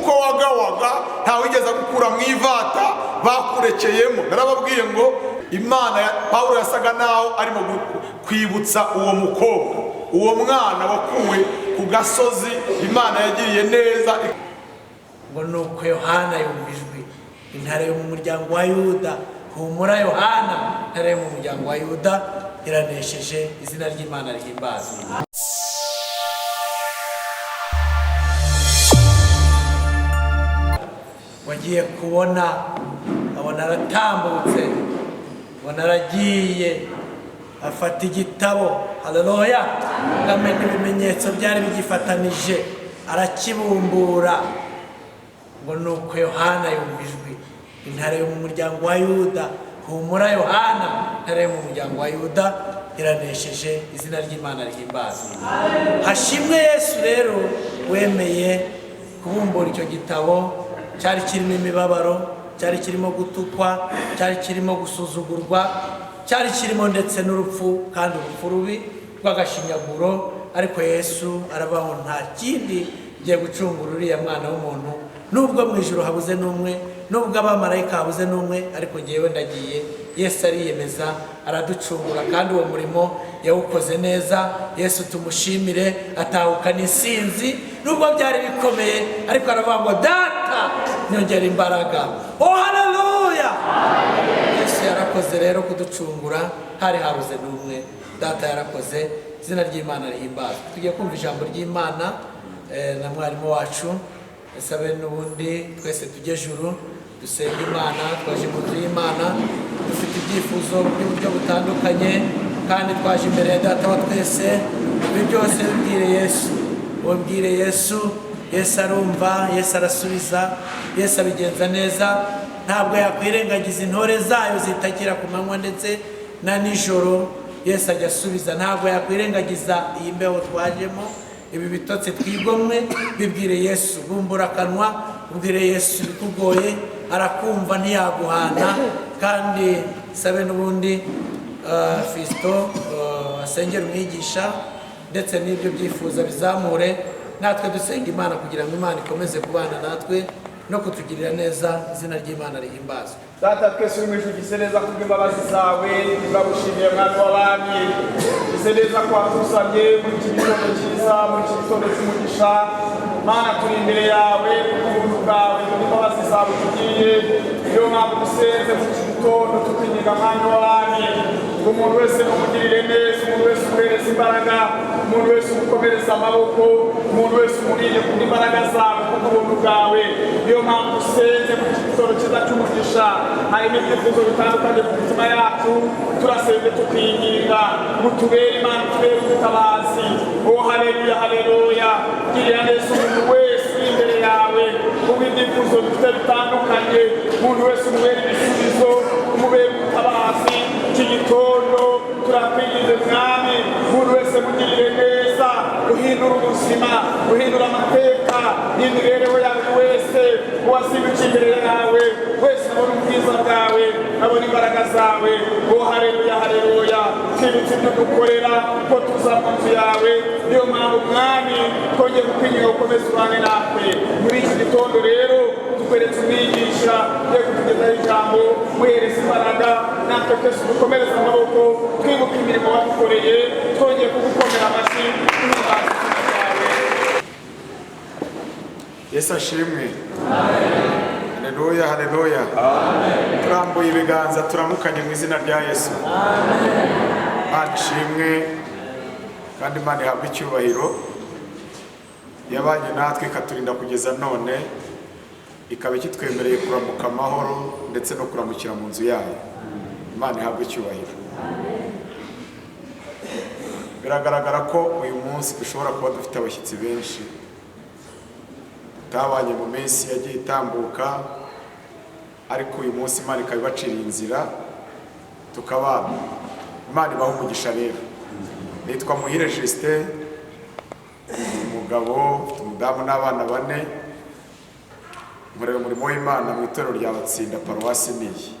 uko wagawaga ntawigeze gukura mu ivata bakurekeyemo. Narababwiye ngo Imana Pawulo yasaga naho arimo kwibutsa uwo mukobwa, uwo mwana wakuwe ku gasozi Imana yagiriye neza. Ngo nuko Yohana yumvijwe, intare yo mu muryango wa Yuda. Humura Yohana, intare yo mu muryango wa Yuda iranesheje, izina ry'Imana rihimbazwe. Wagiye kubona abona aratambutse, abona aragiye afata igitabo, haleluya, ngamenya ibimenyetso byari bigifatanije arakibumbura. Ngo nuko Yohana yumvijwe, intare yo mu muryango wa Yuda. Humura Yohana, intare yo mu muryango wa Yuda iranesheje, izina ry'Imana rihimbazwe. Hashimwe Yesu rero wemeye kubumbura icyo gitabo cyari kirimo imibabaro, cyari kirimo gutukwa, cyari kirimo gusuzugurwa, cyari kirimo ndetse n'urupfu, kandi urupfu rubi rw'agashinyaguro. Ariko Yesu arabaho nta kindi giye gucungura uriya mwana w'umuntu, nubwo mu ijuru habuze n'umwe, nubwo abamarayika habuze n'umwe, ariko ngewe ndagiye. Yesu ariyemeza araducungura, kandi uwo murimo yawukoze neza. Yesu tumushimire, atahukana insinzi nubwo byari bikomeye, ariko aravuga ngo data nyongera imbaraga. Oh haleluya! Yesu yarakoze rero kuducungura, hari habuze n'umwe. Data yarakoze, izina ry'Imana rihimbazwe. Tugiye kumva ijambo ry'Imana na mwarimu wacu. Esabe n'ubundi twese tujye juru dusenga Imana, twaje mu nzu y'Imana dufite ibyifuzo by'uburyo butandukanye, kandi twaje imbere ya Data wa twese. Ibi byose bibwire Yesu, ubwire Yesu. Yesu arumva, Yesu arasubiza, Yesu abigenza neza. Ntabwo yakwirengagiza intore zayo zitakira ku manywa ndetse na nijoro. Yesu ajya asubiza, ntabwo yakwirengagiza iyi mbeho twajemo, ibi bitotsi twigomwe. Bibwire Yesu, bumbura akanwa, ubwire Yesu bikugoye, arakumva ntiyaguhana. Kandi sabe n'ubundi Fisto asengera umwigisha, ndetse n'ibyo byifuza bizamure. Natwe dusenga Imana kugira ngo Imana ikomeze kubana natwe no kutugirira neza, izina ry'Imana rihimbazwe. Data twese uri mu ijuru, gise neza kubw'imbabazi zawe, turagushimiye mwami w'abami. Gise neza ko watusabye muri iki gitondo cyiza, muri iki gitondo cy'umugisha. Mana, turi imbere yawe kubw'ubuntu bwawe n'imbabazi zawe tugiye. Niyo mpamvu dusenze muri iki gitondo tukwinginga mwami w'abami, ngo umuntu wese umugirire neza, umuntu wese umuhereze imbaraga, umuntu wese umukomereza amaboko, umuntu wese umurinde kubw'imbaraga zawe kubw'ubuntu bwawe. Niyo mpamvu dusenze muri iki gitondo cyiza cy'umugisha. Harimo ibyifuzo bitandukanye ku mitima yacu, turasenze tukwinginga ngo utubere Imana, utubere ubutabazi. Oh haleluya, haleluya. Girira neza umuntu wese uri imbere yawe, kubw'ibyifuzo bifite bitandukanye. Umuntu wese umubere ibisubizo, umubere ubutabazi. Iki gitondo turakwinginze mwami, umuntu wese mugirire neza, uhindura ubuzima, uhindura amateka y'imibereho yawe. Wese uwasimbutse imbere yawe wese abona ubwiza bwawe, abona imbaraga zawe. Oh haleluya, haleluya. Twibutse ibyo dukorera ko tuza mu nzu yawe. Niyo mpamvu mwami twongeye kukwinginga ukomeze ubane natwe muri iki gitondo. Rero tukweretse umwigisha ugiye kutugezaho ijambo, muhereza imbaraga. Natwe twese dukomereze amaboko, twibuke imirimo wadukoreye, twongeye kugukomera amashyi. Yesu ashimwe. Haleluya, haleluya. Turambuye ibiganza turamukanye mu izina rya Yesu. Imana ishimwe, kandi Imana ihabwe icyubahiro. Yabanye natwe ikaturinda kugeza none, ikaba ikitwemereye kuramuka amahoro ndetse no kuramukira mu nzu yayo. Imana ihabwe icyubahiro. Biragaragara ko uyu munsi dushobora kuba dufite abashyitsi benshi tutabanye mu minsi yagiye itambuka, ariko uyu munsi Imana ikaba ibaciriye inzira tukabana. Imana ibahe umugisha rero. Nitwa Muhire Justin, umugabo, umudamu n'abana 4. Nkorera umurimo w'Imana mu itorero rya Batsinda Paruwasi niyi.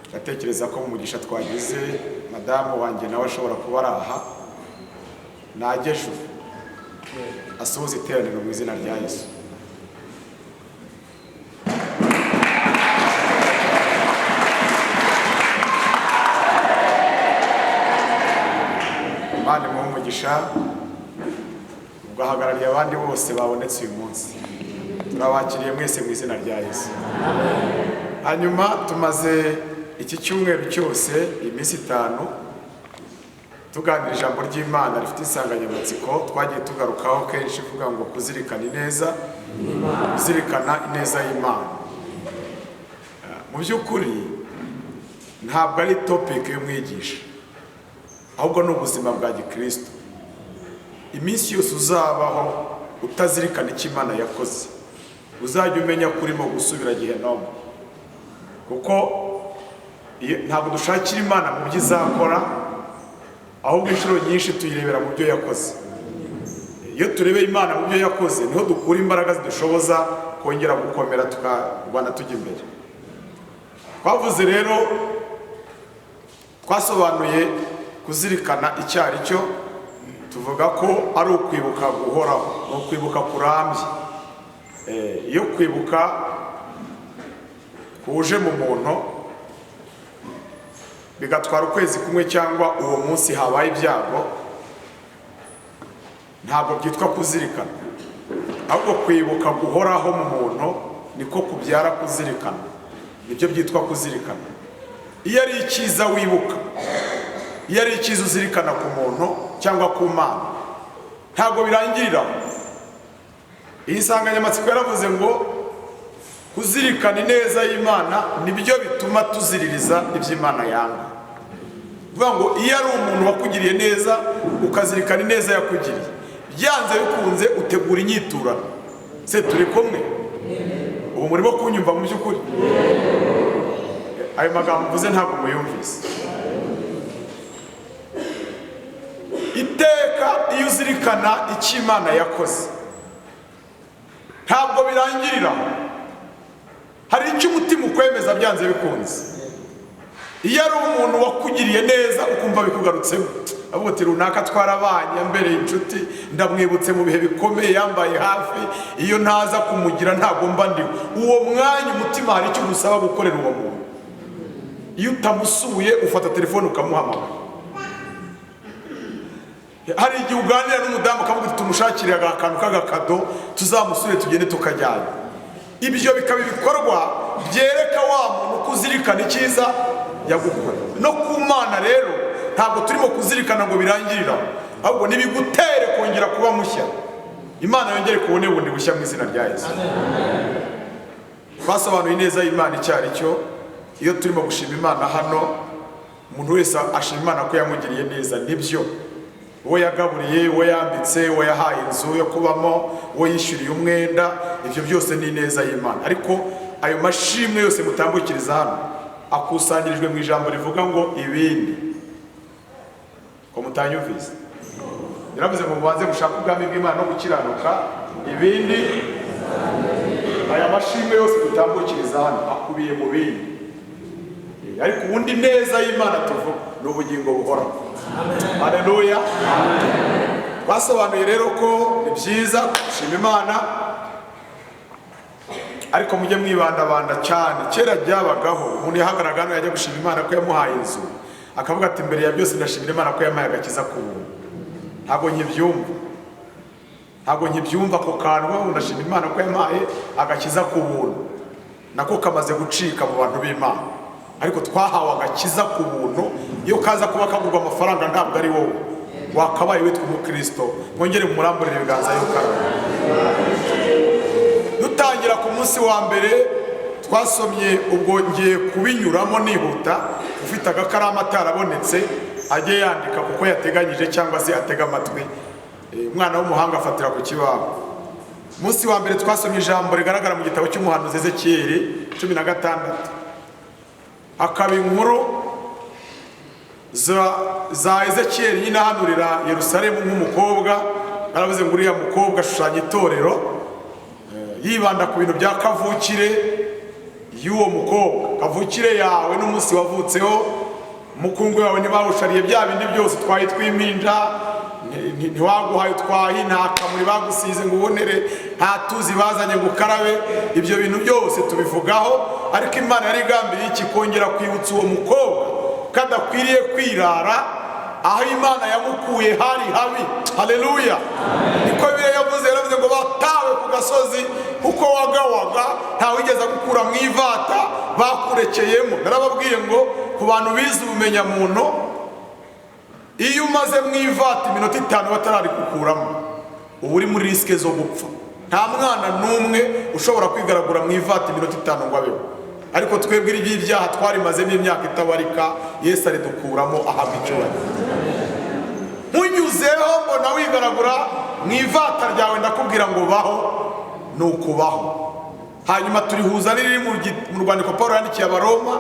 Ndatekereza ko mu mugisha twagize madamu wanjye nawe ashobora kuba araha, nagejo asuhuza iteraniro mu izina rya Yesu. umugisha ugahagarariye abandi bose babonetse uyu munsi. Turabakiriye mwese mu izina rya Yesu. Hanyuma tumaze iki cyumweru cyose iminsi 5 tuganira ijambo ry'Imana rifite insanganyamatsiko twagiye tugarukaho kenshi kuvuga ngo kuzirikana ineza, kuzirikana ineza y'Imana. Mu by'ukuri ntabwo ari topic y'umwigisha, ahubwo ni ubuzima bwa Gikristo. Iminsi yose uzabaho utazirikana icyo Imana yakoze, uzajya umenya ko urimo gusubira Gehinomu, kuko ntabwo dushakira Imana mu byo izakora, ahubwo inshuro nyinshi tuyirebera mu byo yakoze. Iyo turebeye Imana mu byo yakoze niho dukura imbaraga zidushoboza kongera gukomera tukarwana tujya imbere. Twavuze rero, twasobanuye kuzirikana icyo ari cyo, tuvuga ko ari ukwibuka guhoraho, ni ukwibuka kurambye. Iyo kwibuka kuje mu muntu bigatwara ukwezi kumwe cyangwa uwo munsi habaye ibyago, ntabwo byitwa kuzirikana, ahubwo kwibuka guhoraho mu muntu niko kubyara kuzirikana, nibyo byitwa kuzirikana. Iyo ari icyiza wibuka, iyo ari icyiza uzirikana ku muntu cyangwa ku Mana, ntabwo birangirira. Iyi nsanganyamatsiko yaravuze ngo kuzirikana ineza y'Imana nibyo bituma tuziririza iby'Imana yanga. Bivuga ngo iyo ari umuntu wakugiriye neza ukazirikana ineza yakugiriye, byanze bikunze utegura inyiturano. Se turi kumwe? Ubu murimo kunyumva mu by'ukuri? Ayo magambo mvuze ntabwo muyumvise. Iteka iyo uzirikana icyo Imana yakoze, ntabwo birangirira. Hari icyo umutima ukwemeza byanze bikunze. Iyo ari umuntu wakugiriye neza ukumva bikugarutseho, avuga ati runaka twarabanye mbere inshuti, ndamwibutse mu bihe bikomeye yambaye hafi, iyo ntaza kumugira ntabwo mba ndiwe. Uwo mwanya umutima hari icyo usaba gukorera uwo muntu. Iyo utamusuye ufata telefone ukamuhamagara. Hari igihe uganira n'umudamu ukavuga ati tumushakire akantu k'agakado tuzamusure tugende tukajyana. Ibyo bikaba ibikorwa byereka wa muntu kuzirikana icyiza yagukoreye. No ku Mana rero ntabwo turimo kuzirikana ngo birangirira, ahubwo nibigutere kongera kuba mushya. Imana yongere kubone bundi bushya mu izina rya Yesu. Twasobanuye neza y'Imana icyo ari cyo. Iyo turimo gushima Imana hano, umuntu wese ashima Imana ko yamugiriye neza. Nibyo, uwo yagaburiye, uwo yambitse, uwo yahaye inzu yo kubamo, uwo yishyuriye umwenda, ibyo byose ni neza y'Imana. Ariko ayo mashimwe yose mutambukiriza hano akusanyirijwe mu ijambo rivuga ngo ibindi. Ko mutanyumvise? Biravuze ngo mubanze gushaka ubwami bw'Imana no gukiranuka, ibindi. Aya mashimwe yose dutambukiriza hano akubiye mu bindi. Ariko ubundi neza y'Imana tuvuga ni ubugingo buhoraho. Haleluya. Twasobanuye rero ko ni byiza gushima Imana, ariko mujye mwibandabanda cyane. Kera byabagaho umuntu yahagaragara hano yajya gushima Imana ko yamuhaye inzu, akavuga ati mbere ya byose ndashimira Imana ko yampaye agakiza ku buntu. Ntabwo nkibyumva ako kantu, ndashima Imana ko yampaye agakiza ku buntu. Nako kamaze gucika mu bantu b'Imana. Ariko twahawe agakiza ku buntu. Iyo kaza kuba kagurwa amafaranga ntabwo ari wowe, wakabaye witwa umukristo. Mwongere muramburire ibiganza y'ukaraba. Dutangira ku munsi wa mbere twasomye, ubwo ngiye kubinyuramo nihuta, ufite agakarama atarabonetse ajye yandika kuko yateganyije cyangwa se atega amatwi. Umwana w'umuhanga afatira ku kibaho. Munsi wa mbere twasomye ijambo rigaragara mu gitabo cy'umuhanuzi Ezekiyeli 16. Akaba inkuru za Ezekiyeli nyine ahanurira Yerusalemu nk'umukobwa. Aravuze ngo uriya mukobwa ashushanya itorero, yibanda ku bintu bya kavukire y'uwo mukobwa. Kavukire yawe n'umunsi wavutseho, umukungu wawe ntibawushariye bya bindi byose twaye twiminja, ntiwaguhaye utwahi, nta kamuri bagusize ngo ubonere, nta tuzi bazanye ngo ukarabe. Ibyo bintu byose tubivugaho, ariko Imana yari igambiriye iki? Kongera kwibutsa uwo mukobwa kadakwiriye kwirara aho Imana yamukuye hari habi. Haleluya. Niko Bibiliya yaravuze ngo batawe ku gasozi kuko wagawaga ntawigeze gukura mu ivata bakurekeyemo. Narababwiye ngo ku bantu bize ubumenya muntu, iyo umaze mu ivata iminota 5 batarari kukuramo, ubu uri muri risike zo gupfa. Nta mwana n'umwe ushobora kwigaragura mu ivata iminota 5 ngo abeho. Ariko twebwe ibyaha twarimazemo imyaka itabarika, Yesu ari dukuramo ahabwa icyubahiro. Munyuzeho mbona wigaragura mu ivata ryawe, ndakubwira ngo baho ni ukubaho. Hanyuma turihuza n'iri mu rwandiko Paulo yandikiye Abaroma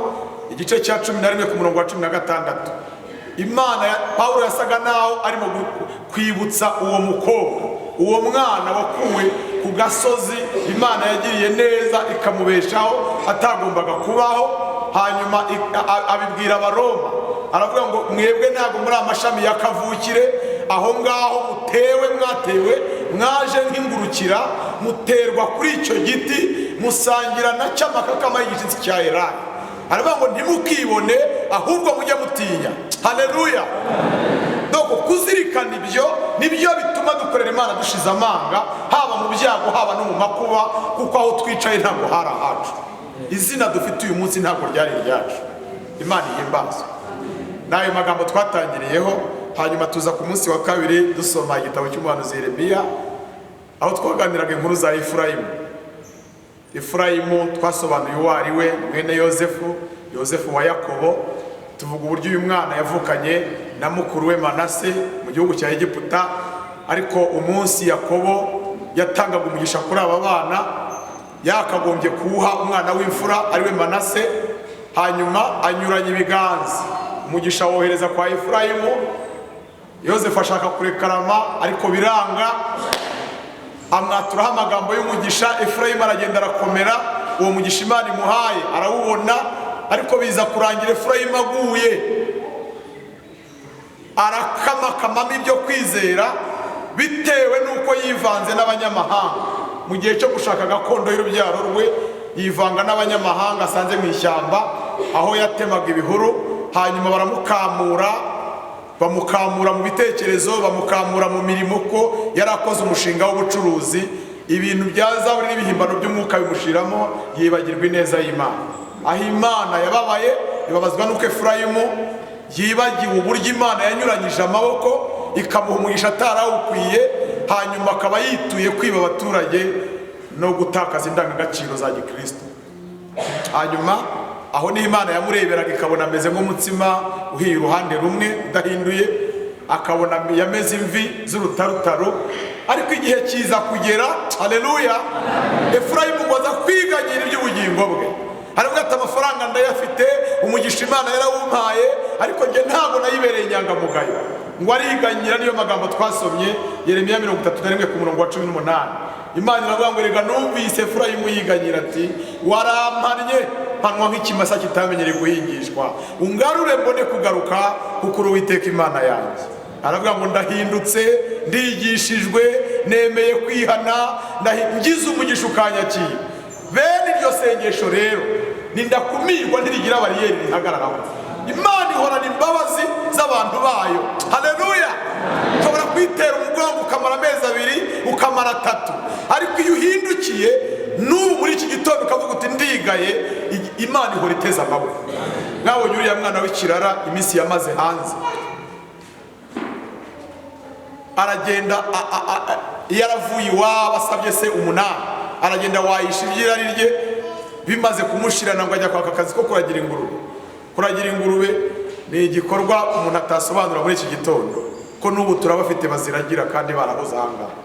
igice cya 11 ku murongo wa 16. Paulo yasaga naho arimo kwibutsa uwo mukobwa, uwo mwana wakuwe ku gasozi Imana yagiriye neza ikamubeshaho atagombaga kubaho. Hanyuma abibwira Abaroma, aravuga ngo mwebwe ntabwo muri amashami ya kavukire, aho ngaho mwatewe mwaje nk'ingurukira, muterwa kuri icyo giti, musangira na cy'amakakama y'igitsi cya Elayo. Aravuga ngo ntimukibone, ahubwo mujye mutinya. Haleluya. Doko kuzirikana ibyo nibyo bituma dukorera Imana dushize amanga, haba mu byago haba no mu makuba, kuko aho twicaye ntabwo hari ahacu. Izina dufite uyu munsi ntabwo ryari ryacu. Imana ihimbazwe. Nayo magambo twatangiriyeho, hanyuma tuza ku munsi wa kabiri dusoma igitabo cy'umuhanuzi Yeremiya, aho twaganiraga inkuru za Efurayimu. Twasobanuye uwo ari we, mwene Yozefu wa Yakobo. Tuvuga uburyo uyu mwana yavukanye na mukuru we Manase mu gihugu cya Egiputa, ariko umunsi Yakobo yatangaga umugisha kuri aba bana, yakagombye kuwuha umwana w'imfura ari we Manase. Hanyuma anyuranya ibiganza, umugisha wohereza kwa Efurayimu. Yozefu ashaka kurekarama ariko biranga, amwaturaho amagambo y'umugisha. Efurayimu aragenda arakomera, uwo mugisha Imana imuhaye arawubona, ariko biza kurangira Efurayimu aguye, arakamakama ibyo kwizera bitewe n'uko yivanze n'abanyamahanga. Mu gihe cyo gushaka gakondo y'urubyaro rwe, yivanga n'abanyamahanga asanze mu ishyamba aho yatemaga ibihuru. Hanyuma bamukamura mu bitekerezo, bamukamura mu mirimo, ko yari akoze umushinga w'ubucuruzi. Ibintu bya zahabu n'ibihimbano by'umwuka bimushiramo, yibagirwa ineza y'Imana. Aho Imana yababaye, ibabazwa n'uko Efurayimu yibagiwe uburyo Imana yanyuranyije amaboko ikamuha umugisha atarawukwiye, hanyuma akaba yituye kwiba abaturage no gutakaza indangagaciro za gikristo. Hanyuma aho ni Imana yamureberaga ikabona ameze nk'umutsima uhiye uruhande rumwe udahinduye, akabona yameze imvi z'urutarutaro. Ariko igihe kiza kugera, haleluya, Efurayimu ngo aza kwiganyira iby'ubugingo bwe. Aravuga ati amafaranga ndayafite, umugisha Imana yarawumpaye, ariko njye ntabwo nayibereye inyangamugayo. Ngo ariganyira, niyo magambo twasomye Yeremiya 31 ku murongo wa 18. Imana iravuga ngo rega numvise Efurayimu yiganyira ati warampannye mpanwa nk'ikimasa kitamenyereye guhingishwa, ungarure mbone kugaruka kuko uri Uwiteka Imana yanjye. Aravuga ngo ndahindutse, ndigishijwe, nemeye kwihana, ngize umugisha ukanyakiye. Bene iryo sengesho rero nindakumirwa ntirigira bariyeri rihagararaho. Imana ihorana imbabazi z'abantu bayo. Haleluya. Ushobora kwitera umugongo ukamara amezi 2, ukamara 3, ariko iyo uhindukiye n'ubu muri iki gitondo ukavuga uti ndigaye, Imana ihora iteza amaboko. Mwabonye uriya mwana w'ikirara iminsi yamaze hanze, aragenda yaravuye iwabo asabye se 8, aragenda wayisha ibyirari rye, bimaze kumushirana ngo ajya kwaka akazi ko kuragira ingurube. Kuragira ingurube ni igikorwa umuntu atasobanura muri iki gitondo, ko n'ubu turabafite baziragira kandi barahoze ahangaha.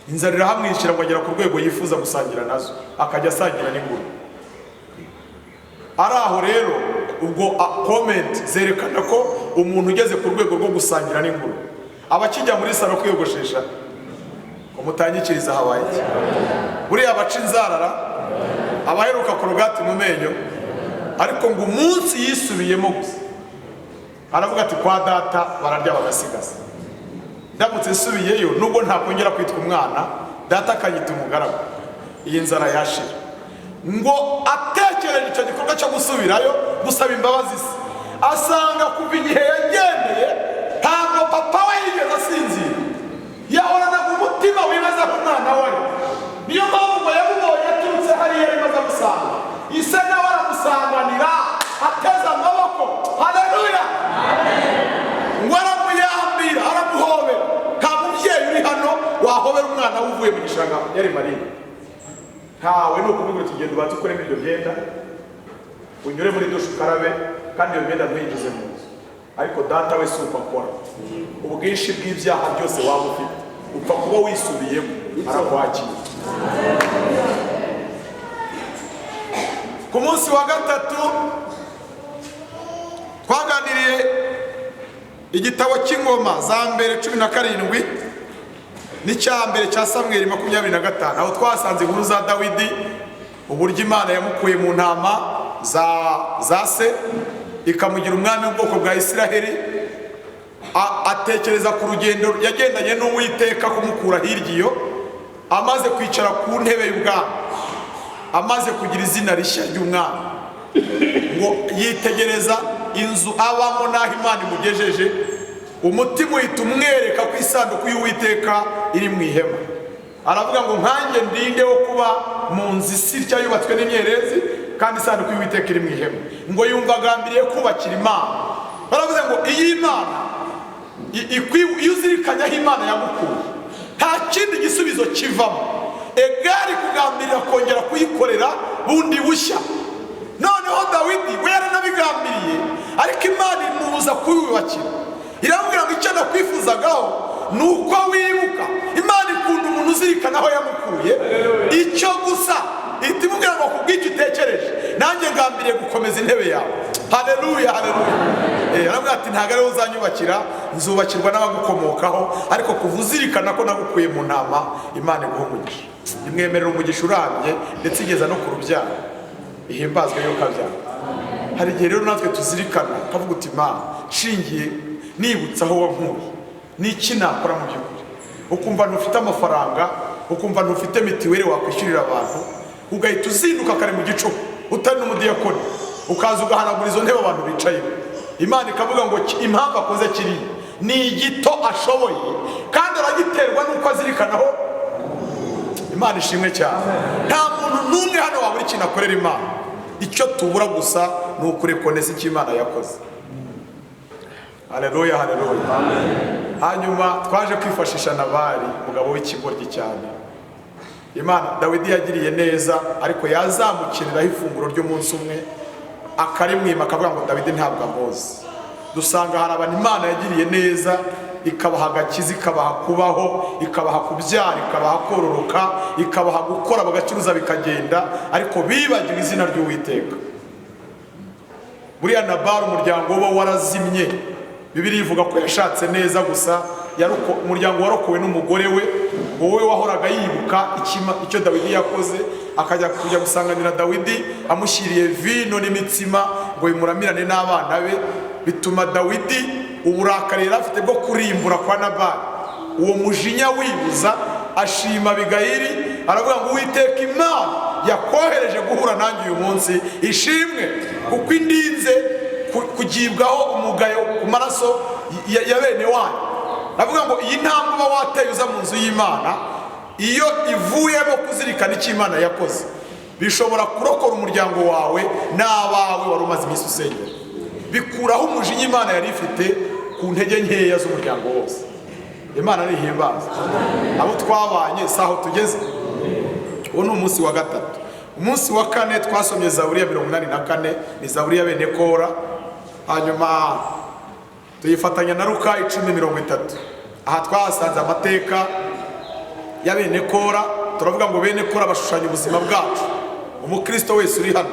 Inzara irahamwishyira ngo agera ku rwego yifuza gusangira nazo, akajya asangira n'ingurube. Ari aho rero ubwo comment zerekana ko umuntu ugeze ku rwego rwo gusangira n'ingurube. Abakijya muri salo kwiyogoshesha, umutangikiriza habaye iki? Buriya abaca inzarara, abaheruka korogati mu menyo, ariko ngo umunsi yisubiyemo gusa aravuga ati kwa data bararya bagasigaza. Ndamutse nsubiyeyo nubwo ntakongera kwitwa umwana, data akanyita umugaragu, iyi nzara yashira. Ngo atekereje icyo gikorwa cyo gusubirayo gusaba imbabazi se, asanga kuva igihe yagenda yogeshaga yari marine. Ntawe ni ukubwira uti genda ubanze ukuremo ibyo byenda unyure muri dushe ukarabe kandi iyo myenda ntuyinjize mu nzu. Ariko data we si uko akora. Ubwinshi bw'ibyaha byose waba ufite upfa kuba wisubiyemo arakwakira. Ku munsi wa gatatu twaganiriye igitabo cy'ingoma za mbere 17 n'icya mbere cya Samweli 25, aho twasanze inkuru za Dawidi, uburyo Imana yamukuye mu ntama za se ikamugira umwami w'ubwoko bwa Isiraheli, atekereza ku rugendo yagendanye n'Uwiteka kumukura hirya iyo, amaze kwicara ku ntebe y'ubwami, amaze kugira izina rishya ry'umwami, ngo yitegereza inzu abamo n'aho Imana imugejeje, umutima uhita umwereka ku isanduku y'Uwiteka iri mu ihema. Aravuga ngo nkanjye ndinde wo kuba mu nzu isirya yubatswe n'imyerezi kandi isanduku y'Uwiteka iri mu ihema. Ngo yumva agambiriye kubakira Imana. Baravuze ngo iyi Imana iyo uzirikanya aho Imana yagukuye nta kindi gisubizo kivamo, egari kugambirira kongera kuyikorera bundi bushya. Noneho Dawidi we yaranabigambiriye, ariko Imana imubuza kuyubakira. Iramubwira ngo icyo nakwifuzagaho ni uko wibuka. Imana ikunda umuntu uzirikana aho yamukuye, icyo gusa ihita imubwira ngo kubw'icyo utekereje nanjye ngambiriye gukomeza intebe yawe. Haleluya, haleluya. Aramubwira ati ntabwo ariwe uzanyubakira, nzubakirwa n'abagukomokaho, ariko kuva uzirikana ko nagukuye mu ntama, Imana iguha umugisha, imwemerera umugisha urambye ndetse igeza no ku rubyaro, ihimbazwe yo kabyara. Hari igihe rero natwe tuzirikana kavuga uti Imana shingiye nibutsa aho wankuye n'iki nakora mu by'ukuri. Ukumva ntufite amafaranga, ukumva ntufite mitiweli wakwishyurira abantu, ugahita uzinduka kare mu gicuku utari n'umudiyakoni, ukaza ugahanagura izo ntebe abantu bicaye. Imana ikavuga ngo impamvu akoze kiriya ni igito ashoboye kandi aragiterwa n'uko azirikanaho. Imana ishimwe cyane. Nta muntu n'umwe hano wabura ikintu akorera Imana, icyo tubura gusa ni ukurekoneza icyo Imana yakoze. Haleluya, haleluya. Hanyuma twaje kwifashisha Nabali, umugabo w'ikigoryi cyane. Imana Dawidi yagiriye neza, ariko yazamukiriraho ifunguro ry'umunsi umwe akarimwima, akavuga ngo Dawidi ntabwo amuzi. Dusanga hari abantu Imana yagiriye neza, ikabaha agakiza, ikabaha kubaho, ikabaha kubyara, ikabaha kororoka, ikabaha gukora bagacuruza bikagenda, ariko bibagiwe izina ry'Uwiteka. Buriya Nabali umuryango we warazimye. Bibiliya ivuga ko yashatse neza gusa, umuryango warokowe n'umugore we, wowe wahoraga yibuka icyo Dawidi yakoze, akajya kujya gusanganira Dawidi amushyiriye vino n'imitsima ngo bimuramirane n'abana be. Bituma Dawidi uburakari yari afite bwo kurimbura kwa Nabali, uwo mujinya wibuza, ashima Abigayili, aravuga ngo Uwiteka Imana yakohereje guhura nanjye uyu munsi ishimwe, kuko indinze kugibwaho umugayo ku maraso ya bene wanyu. Aravuga ngo iyi ntambwe uba wateye uza mu nzu y'Imana, iyo ivuyemo kuzirikana icyo Imana yakoze, bishobora kurokora umuryango wawe n'abawe wari umaze iminsi usengera, bikuraho umujinya Imana yari ifite ku ntege nkeya z'umuryango wose. Imana nihimbaza. Abo twabanye saho tugeze. Uwo ni umunsi wa gatatu. Umunsi wa kane twasomye Zaburi ya 84, ni Zaburi ya bene Kora. Hanyuma tuyifatanya na Luka 10:30. Aha twasanze amateka ya bene Kora. Turavuga ngo bene Kora bashushanya ubuzima bwacu. Umukristo wese uri hano,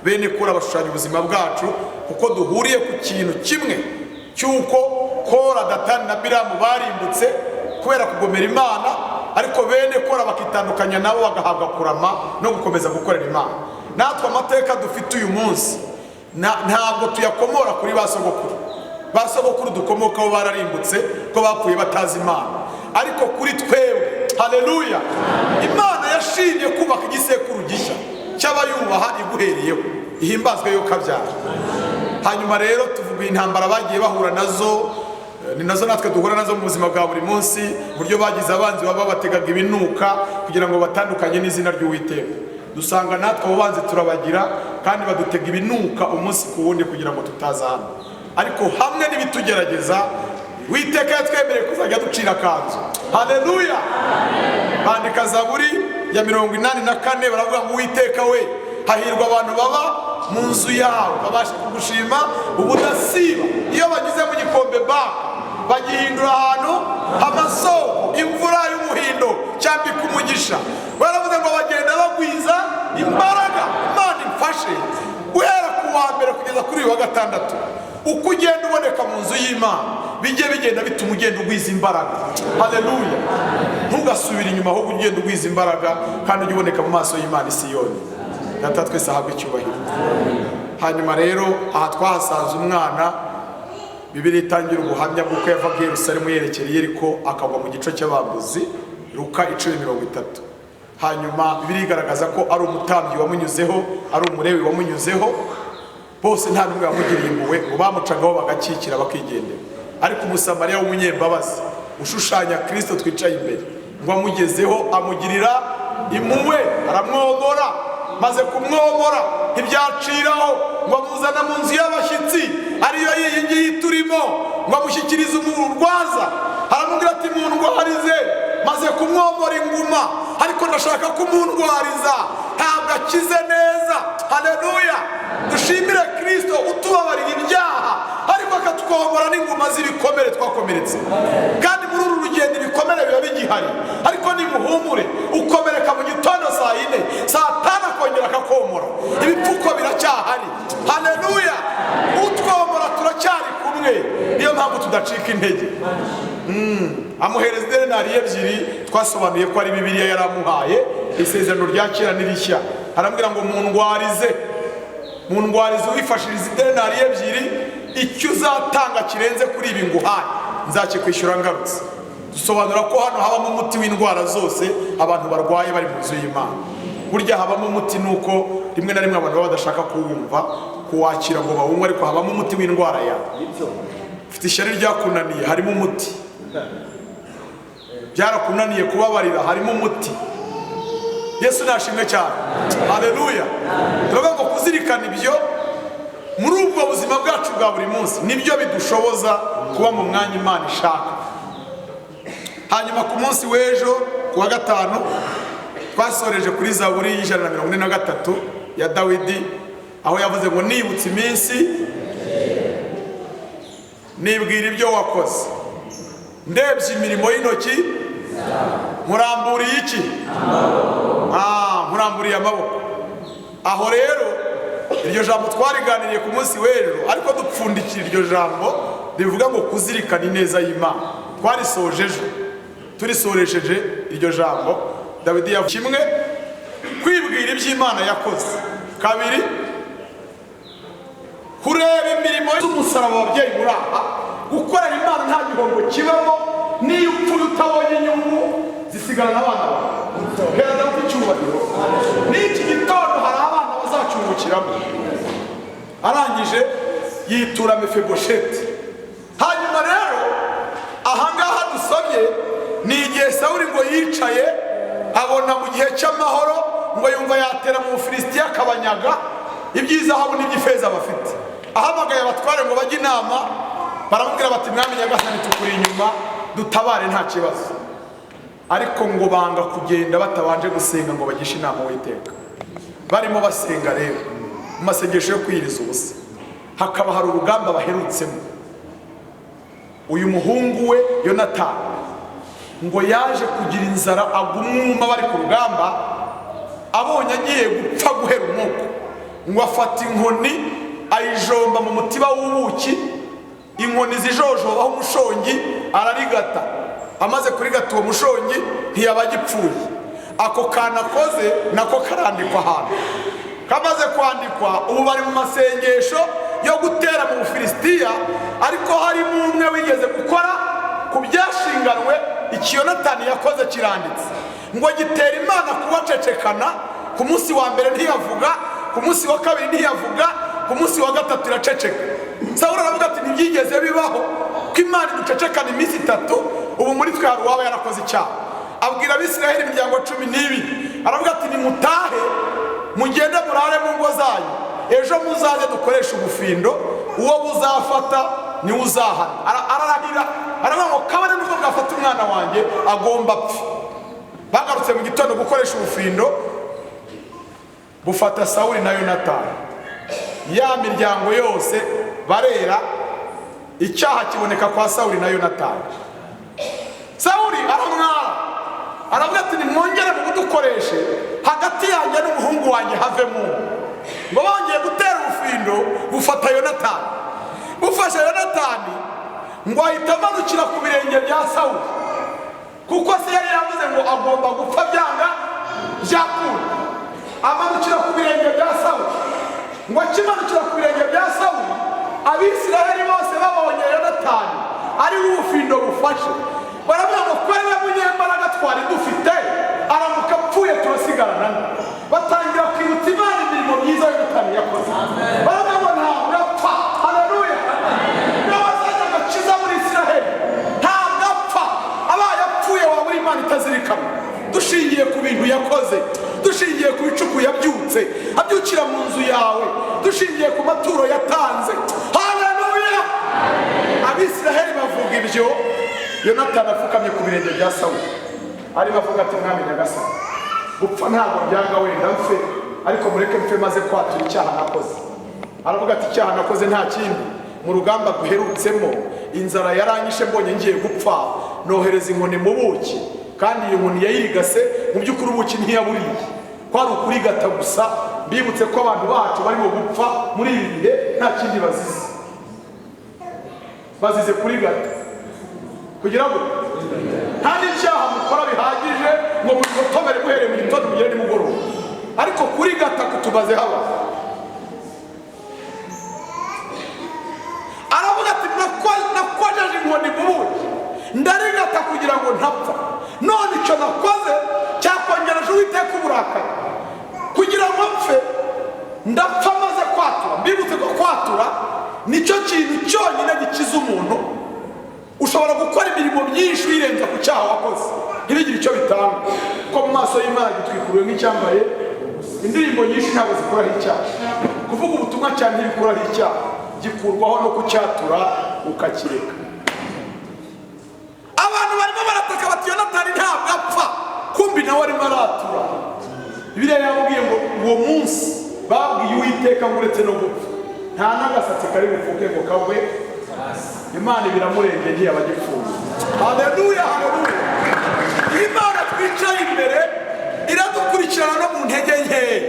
bene Kora bashushanya ubuzima bwacu, kuko duhuriye ku kintu kimwe cy'uko Kora, Datani na Biramu barimbutse kubera kugomera Imana, ariko bene Kora bakitandukanya nabo bagahabwa kurama no gukomeza gukorera Imana. Natwe amateka dufite uyu munsi ntabwo tuyakomora kuri basogokuru. Basogokuru dukomokaho bararimbutse ko bapfuye batazi Imana, ariko kuri twebwe, haleluya, Imana yashimye kubaka igisekuru gishya cy'abayubaha iguhereyeho, ihimbazwe yo kabyara. Hanyuma rero tuvuga intambara bagiye bahura nazo, ni nazo natwe duhura nazo mu buzima bwa buri munsi, buryo bagize abanzi baba bategaga ibinuka kugira ngo batandukanye n'izina ry'Uwiteka. Dusanga natwe abo banzi turabagira kandi badutega ibinuka umunsi ku wundi kugira ngo tutaza hano, ariko hamwe n'ibitugerageza Uwiteka yatwemereye kuzajya ducira kanzu. Haleluya. Bandika Zaburi ya 84 baravuga ngo Uwiteka we, hahirwa abantu baba mu nzu yawe babasha kugushima ubudasiba. Iyo bagize mu gikombe bagihindura ahantu amasoko, imvura y'umuhindo cyambika umugisha. Baravuze ngo bagenda bagwiza imbaraga. Imana imfashe guhera ku wa mbere kugeza kuri uyu wa gatandatu, uko ugenda uboneka mu nzu y'Imana bijye bigenda bituma ugenda ugwiza imbaraga. Haleluya. Ntugasubire inyuma, ahubwo ugenda ugwiza imbaraga kandi ujye uboneka mu maso y'Imana i Siyoni. Data twese ahabwe icyubahiro. Hanyuma rero aha twahasanze umwana, Bibiliya itangira ubuhamya bw'uko yavaga i Yerusalemu yerekera i Yeriko akagwa mu gico cy'abambuzi, Luka 10:30. Hanyuma Bibiliya igaragaza ko ari umutambyi wamunyuzeho, ari umulewi wamunyuzeho, bose nta n'umwe wamugiriye impuhwe, ngo bamucagaho bagakikira bakigendera. Ariko umusamariya w'umunyembabazi ushushanya Kristo twicaye imbere, ngo amugezeho amugirira impuhwe, aramwomora. Maze kumwomora ntibyaciraho, ngo amuzana mu nzu y'abashyitsi ariyo iyi ngiyi turimo, ngo amushyikirize umurwaza. Aramubwira ati mundwarize. Maze kumwomora inguma, ariko ndashaka kumundwariza, ntabwo akize neza. Haleluya. Dushimire Kristo utubabarira ibyaha, ariko akatwomora n'inguma z'ibikomere twakomeretse. Kandi muri uru rugendo ibikomere biba bigihari, ariko nimuhumure, ukomereka mu gitondo saa 4, saa 5 akongera akakomora. Ibipfuko biracyahari. Haleluya. Utwomora turacyari kumwe, niyo mpamvu tudacika intege. Amuhereza denari 2 twasobanuye ko ari Bibiliya yaramuhaye, isezerano rya kera n'irishya. Arambwira ngo mundwarize wifashiriza denari 2, icyo uzatanga kirenze kuri ibi nguhaye nzakikwishyura ngarutse. Dusobanura ko hano habamo umuti w'indwara zose abantu barwaye bari mu nzu y'Imana. Burya habamo umuti nuko rimwe na rimwe abantu baba badashaka kuwumva, kuwakira ngo bawumwe, ariko habamo umuti w'indwara yawe. Ufite ishyari ryakunaniye, harimo umuti. Byarakunaniye kubabarira, harimo umuti. Yesu nashimwe cyane. Haleluya. Turavuga ngo kuzirikana ibyo muri ubwo buzima bwacu bwa buri munsi nibyo bidushoboza kuba mu mwanya Imana ishaka. Hanyuma ku munsi w'ejo ku wa gatanu twasoreje kuri Zaburi 143 ya Dawidi, aho yavuze ngo nibutse iminsi nibwira ibyo wakoze, ndebye imirimo y'intoki nkuramburiye iki? Nkuramburiye amaboko. Aho rero iryo jambo twariganiriye ku munsi w'ejo, ariko dupfundikira iryo jambo rivuga ngo kuzirikana ineza y'Imana. Twarisoje ejo, turisoresheje iryo jambo. Dawidi yavuze kimwe, kwibwira iby'Imana yakoze. Kabiri, kureba imirimo y'umusaraba wabyeyi muraha, gukorera Imana nta gihombo kibamo. Niyo upfuye utabonye inyungu zisigarana abana bawe. Hera Dawidi icyubahiro. N'iki gitondo hari abana bazacungukiramo. Arangije yitura Mefibosheti. Hanyuma rero ahangaha dusomye ni igihe Sawuli ngo yicaye abona mu gihe cy'amahoro, ngo yumva yatera mu Filisitiya akabanyaga ibyizahabu n'iby'ifeza bafite. Ahamagaye abatware ngo bajye inama, baramubwira bati mwami nyagasani tukuri inyuma, dutabare nta kibazo. Ariko ngo banga kugenda batabanje gusenga ngo bagishe inama Uwiteka. Barimo basenga rero mu masengesho yo kwiyiriza ubusa, hakaba hari urugamba baherutsemo. Uyu muhungu we Yonatani ngo yaje kugira inzara agumuma bari ku rugamba, abonye agiye gupfa guhera umwuka, ngo afata inkoni ayijomba mu mutiba w'ubuki, inkoni zijojobaho umushongi ararigata. Amaze kurigata uwo mushongi ntiyaba agipfuye. Ako kana koze nako karandikwa ahantu. Kamaze kwandikwa, ubu bari mu masengesho yo gutera mu Filisitiya, ariko harimo umwe wigeze gukora ku byashinganwe iki Yonatani yakoze kiranditse, ngo gitera Imana kubacecekana. Ku munsi wa mbere ntiyavuga, ku munsi wa kabiri ntiyavuga, ku munsi wa gatatu iraceceka. Sawuli aravuga ati ntibyigeze bibaho ko Imana iducecekana iminsi 3, ubu muri twe hari uwaba yarakoze icyaha. Abwira Abisirayeli imiryango 12, aravuga ati nimutahe mugende murare mu ngo zanyu, ejo muzaze dukoresha ubufindo, uwo buzafata niwe uzahana. Ararahira aravuga ngo kabone nubwo bwafata umwana wanjye agomba apfa. Bagarutse mu gitondo gukoresha ubufindo bufata Sawuli na Yonatani. Ya miryango yose barera, icyaha kiboneka kwa Sawuli na Yonatani. Sawuli aramwara aravuga ati nimwongere mudukoreshe hagati yanjye n'umuhungu wanjye havemo. Ngo bongeye gutera ubufindo bufata Yonatani. Bufashe Yonatani ngo ahita amanukira ku birenge bya Sawuli, kuko se yari yavuze ngo agomba gupfa byanga byakunda. Amanukira ku birenge bya Sawuli. Ngo akimanukira ku birenge bya Sawuli, Abisirayeli bose babonye Yonatani ari ubufindo bufashe, baravuga ngo kwari we munyembaraga twari dufite aramuka apfuye turasigarana. Batangira kwibutsa Imana imirimo myiza Yonatani yakoze. Baravuga ngo ntabwo apfa. Haleluya. Niwe wazanye agakiza muri Isiraheli, ntabwo apfa. Abaye apfuye waba uri Imana itazirikana. Dushingiye ku bintu yakoze, dushingiye ku bicuku yabyutse abyukira mu nzu yawe, dushingiye ku maturo yatanze. Haleluya. Abisiraheli bavuga ibyo, Yonatani apfukamye ku birenge bya Sawuli ari bavuga ati mwami nyagasani, gupfa ntabwo byanga, wenda mfe ariko mureke mfe maze kwatura icyaha nakoze. Aravuga ati icyaha nakoze nta kindi, mu rugamba guherutsemo inzara yaranyishe mbonye ngiye gupfa nohereza inkoni mu buki, kandi iyo nkoni yayirigase mu by'ukuri ubuki ntiyaburiye, kwari ukurigata gusa. Mbibutse ko abantu bacu barimo gupfa muri ibi bihe nta kindi bazize kurigata, kugira ngo nta n'icyaha mukora bihagije ngo mutomere muhereye mu gitondo mugere nimugoroba, ariko kurigata kutubaze haba. Aravuga ati nakwajeje inkoni mu buki ndarigata kugira ngo ntapfa, none icyo nakoze cyakongereje Uwiteka uburakari kugira ngo mpfe, ndapfa maze kwatura. Mbibutse ko kwatura nicyo kintu cyonyine gikiza umuntu. Ushobora gukora imirimo myinshi uyirenza ku cyaha wakoze ntibigire icyo bitanga, kuko mu maso y'Imana gitwikuruwe nk'icyambaye. Indirimbo nyinshi ntabwo zikuraho icyaha, kuvuga ubutumwa cyane ntibikuraho icyaha, gikurwaho no kucyatura ukakireka. Abantu barimo barataka bati Yonatani ntabwo apfa, kumbi nawe arimo aratura. Bibiliya yamubwiye ngo uwo munsi babwiye Uwiteka ngo uretse no gupfa nta n'agasatsi kari bupfuke ngo kagwe, Imana biramurengeye ntiyabagipfuye. Haleluya, haleluya. Imana twicaye imbere iradukurikirana no mu ntege nkeya.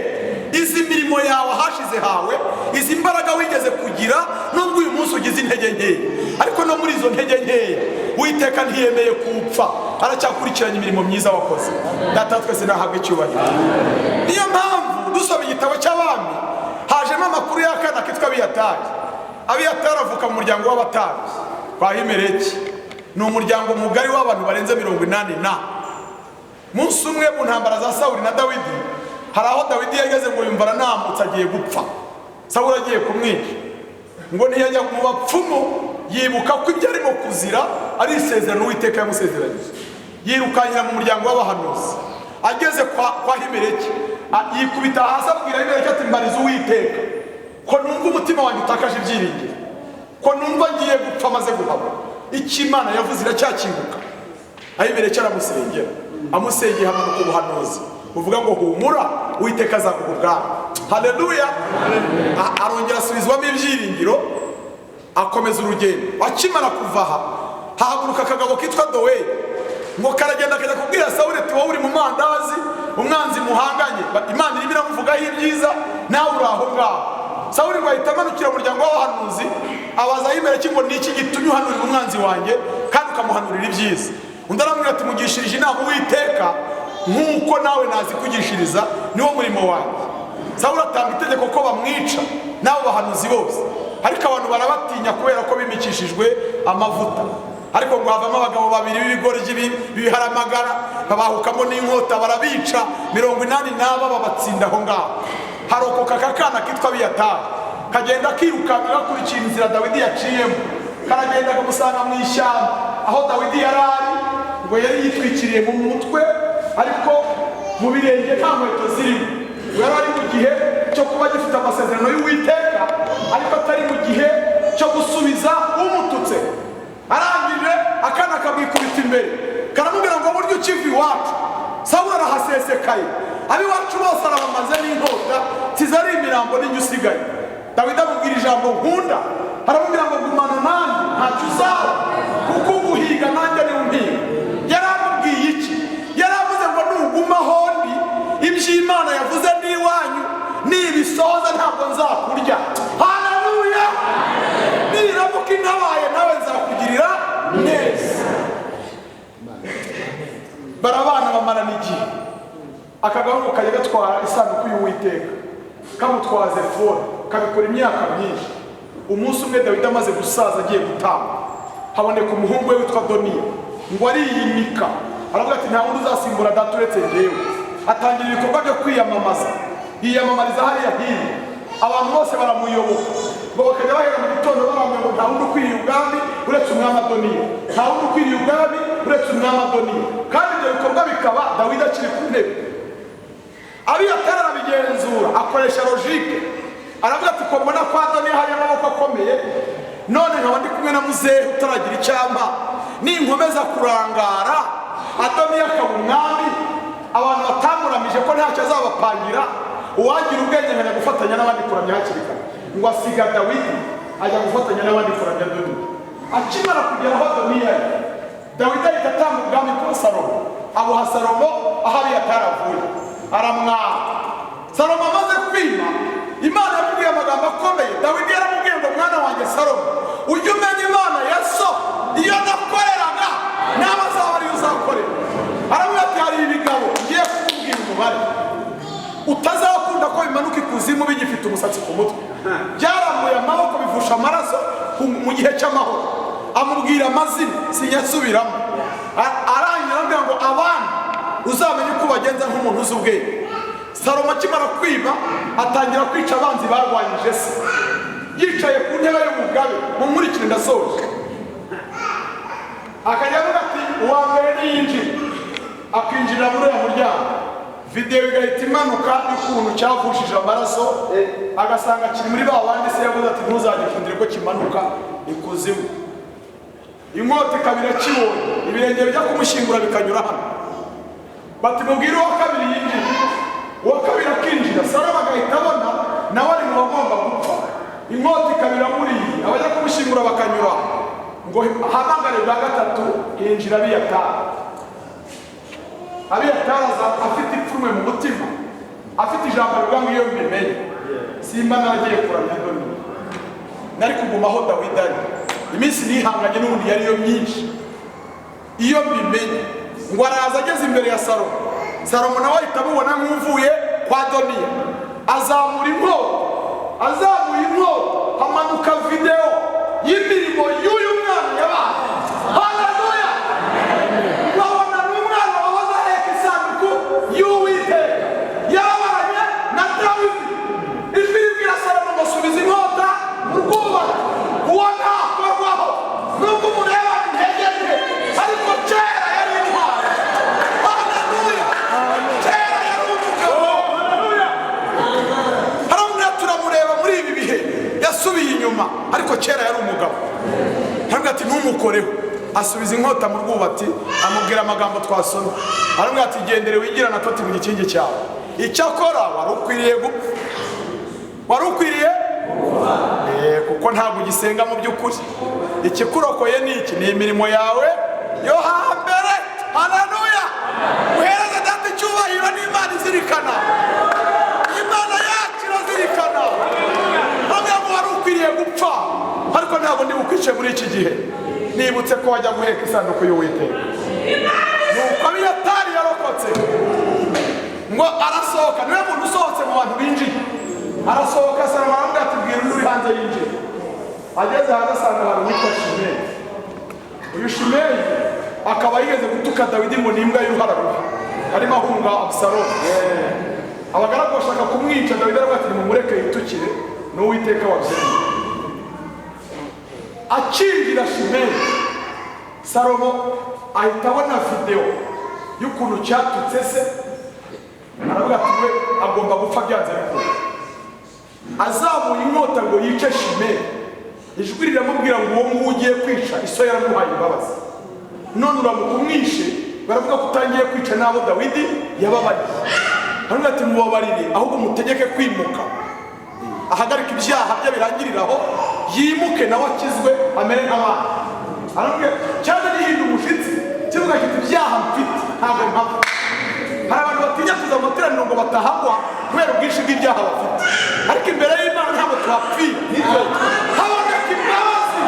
Izi mirimo yawe hashize hawe, izi mbaraga wigeze kugira, nubwo uyu munsi ugize intege nkeya, ariko no muri izo ntege nkeya Uwiteka ntiyemeye kupfa, aracyakurikiranye imirimo myiza wakoze. Data twese nahabwe icyubahiro. Niyo mpamvu dusoma igitabo cy'Abami hajemo amakuru y'akana kitwa Abiyatari. Abiyatari avuka mu muryango w'abatambyi kwa Himeleki. Ni umuryango mugari w'abantu barenze 80. Munsi umwe mu ntambara za Sawuli na Dawidi, hari aho Dawidi yageze ngo yumva aranamutse agiye gupfa. Sawuli agiye kumwica, ngo ntiyajya mu bapfumu, yibuka ko ibyo arimo kuzira ari isezerano Uwiteka yamusezeranyije. Yirukankira mu muryango w'abahanuzi. Ageze kwa Himeleki yikubita hasi abwira Himeleki ati mbariza Uwiteka ko numva umutima wanjye utakaje ibyiringiro, ko numva ngiye gupfa maze guhaba. Icyo Imana yavuze iracyakinguka. Himeleki aramusengera, amusengeye hamanuka ubuhanuzi uvuga ngo humura Uwiteka azaguha ubwami. Haleluya. Arongera asubizwamo ibyiringiro, akomeza urugendo. Akimara kuva aha hahaguruka akagabo kitwa Dowegi, ngo karagenda kajya kubwira Sawuli ati wowe uri mu mandazi, umwanzi muhanganye, Imana irimo iramuvugaho ibyiza, nawe uri aho ngaho. Sawuli ngo ahita amanukira mu muryango w'abahanuzi, abaza Himeleki ngo ni iki gitumye uhanurira umwanzi wanjye kandi ukamuhanurira ibyiza? Undi aramubwira ati mugishirije inama Uwiteka nk'uko nawe nazikugishiriza, niwo murimo wanjye. Sawuli atanga itegeko ko bamwica n'abo bahanuzi bose, ariko abantu barabatinya kubera ko bimikishijwe amavuta. Ariko ngo havamo abagabo babiri b'ibigoryi biharamagara, babahukamo n'inkota, barabica 80 babatsinda aho ngaho. Harokoka akana kitwa Abiyatari, kagenda kirukanka gakurikira inzira Dawidi yaciyemo, karagenda kamusanga mu ishyamba aho Dawidi yari ari, ngo yari yitwikiriye mu mutwe ariko mu birenge nta nkweto zirimo. Yari ari mu gihe cyo kuba gifite amasezerano y'Uwiteka, ariko atari mu gihe cyo gusubiza barasesekaye, ab'iwacu bose arabamaze n'inkota, nsize ari imirambo n'injye usigaye. Dawidi amubwira ijambo nkunda, aramubwira ngo gumana nanjye ntacyo uzaba, kuko uguhiga nanjye niwe umpiga. Yaramubwiye iki? Yaravuze ngo nuguma hondi iby'Imana yavuze n'iwanyu nibisohoza ntabwo nzakurya. Haleluya! Niramuka intabaye nawe nzakugirira neza. Barabana bamarana igihe, akagahungu kajya gatwara isanduku y'Uwiteka kamutwaze fone, kabikora imyaka myinshi. Umunsi umwe Dawidi amaze gusaza agiye gutamba, haboneka umuhungu we witwa Adoniya, ngo ariyimika, aravuga ati nta wundi uzasimbura data uretse njyewe. Atangira ibikorwa byo kwiyamamaza, yiyamamariza hariya hino, abantu bose baramuyoboka, ngo bakajya bahera mu gitondo baramubwira ngo nta wundi ukwiriye ubwami uretse umwami Adoniya, nta wundi ukwiriye ubwami uretse umwami Adoniya. Kandi ibyo bikorwa bikaba Dawidi akiri ku ntebe. Abiyatari arabigenzura, akoresha logike, aravuga ati ko mbona kwa Adoniya hari amaboko akomeye, none nkaba ndi kumwe na muzehe utaragira icyampa, ninkomeza kurangara Adoniya akaba umwami, abantu batamuramije ko ntacyo azabapangira, uwagira ubwenge nkajya gufatanya n'abandi kuramya hakiri kare. Ngo asiga Dawidi ajya gufatanya n'abandi kuramya Adoniya. Akimara kugera aho Adoniya ari, Dawidi ahita atanga ubwami kwa Salomo, abuha Salomo aho Abiyatari avuye, aramwara. Salomo amaze kwima, Imana yamubwiye amagambo akomeye. Dawidi yaramubwiye ngo mwana wanjye Salomo, ujye umenya Imana ya so, iyo nakoreraga nawe azaba ariyo uzakorera. Aravuga ati hari ibigabo ngiye kukubwira umubare utazakunda ko bimanuka ikuzimu bigifite umusatsi ku mutwe, byarambuye amaboko bivusha amaraso mu gihe cy'amahoro. Amubwira amazina sinyasubiramo, arangira arambwira ngo abana uzamenye uko bagenza nk'umuntu uzi ubwenge. Salomo akimara kwiba atangira kwica abanzi barwanyije se, yicaye ku ntebe y'umugabe. Mumurikire ndasoje. Akajya avuga ati uwa mbere niyinjira, akinjira muri uyu muryango, videwo igahita imanuka y'ukuntu cyavushije amaraso, agasanga kiri muri ba bandi se yavuze ati ntuzagikundire ko kimanuka ikuzimu. Inkota ikabira kibonye, ibirenge bijya kumushyingura bikanyura hano. Bati mubwire uwa kabiri yinjira, uwa kabiri akinjira. Salomo agahita abona nawe ari mu bagomba gupfa. Inkota ikabira muri iyi, abajya kumushyingura bakanyura, ngo hamagare bwa gatatu hinjira Abiyatari. Abiyatari aza afite ipfunwe mu mutima, afite ijambo rivuga ngo iyo mbimenye simba naragiye kuramya Adoniya, nari kugumaho Dawidi ari. Iminsi nihanganye n'ubundi yariyo myinshi. Iyo mbimenye, ngo araza ageze imbere ya Salomo. Salomo nawe ahita amubona nk'uvuye kwa Adoniya, azamura inkota, azamuye inkota, hamanuka videwo y'imirimo y'uyu mwana yabaye. Haleluya! Babona n'umwana wahoze aheka isanduku y'Uwiteka yabaranye na Dawidi. Ijwi ribwira Salomo ngo subiza inkota mu rwubati, uwo ntakorwaho. Nubwo umuntu yabaye intege nke, ariko kera yari intwari. Haleluya! Kera yari umugabo. Haleluya! Haramubwira turamureba muri ibi bihe yasubiye inyuma, ariko kera yari umugabo. Haramubwira ati ntumukoreho. Asubiza inkota mu rwubati, amubwira amagambo twasomye. Haramubwira ati gendere wigirana toti mu gikingi cyawe. Icyakora wari ukwiriye gupfa, wari ukwiriye kuko ntabwo ugisenga mu by'ukuri. Ikikurokoye ni iki? Ni imirimo yawe yo hambere. Haleluya! Uhereze data icyubahiro n'Imana izirikana. Imana yacu irazirikana. Haramubwira ngo wari ukwiriye gupfa, ariko ntabwo ndi bukwice muri iki gihe. Nibutse ko wajya guheka isanduku y'Uwiteka. Nuko Abiyatari yarokotse, ngo arasohoka. Niwe muntu usohotse mu bantu binjiye, arasohoka. Salomo aramubwira ati bwira undi uri hanze yinjiye. Ageze hanze asanga hari uwitwa Shimeyi. Uyu Shimeyi akaba yigeze gutuka Dawidi ngo ni imbwa y'uruhara rubi, arimo ahunga Abusalomu. Abagaragu bashaka kumwica, Dawidi aravuga ati nimumureke yitukire, n'Uwiteka wabyemeye. Akinjira Shimeyi, Salomo ahita abona videwo y'ukuntu cyatutse se, aravuga ati we agomba gupfa byanze bikunze. Azamuye inkota ngo yice Shimeyi, ijwi riramubwira ngo uwo nguwo ugiye kwica iso yaramuhaye imbabazi, none uramuka umwishe baravuga ko utangiye kwica n'abo Dawidi yababariye. Hano ati mubabarire ahubwo mutegeke kwimuka, ahagarika ibyaha bye birangiriraho, yimuke nawe akizwe amere nk'abandi. Arambwira cyane nihinda umushyitsi kivuga kiti ibyaha mfite ntabwo mpapfa. Hari abantu batinya kuza mu materaniro ngo batahagwa kubera ubwinshi bw'ibyaha bafite, ariko imbere y'Imana ntabwo tuhapfira. Haboneka imbabazi.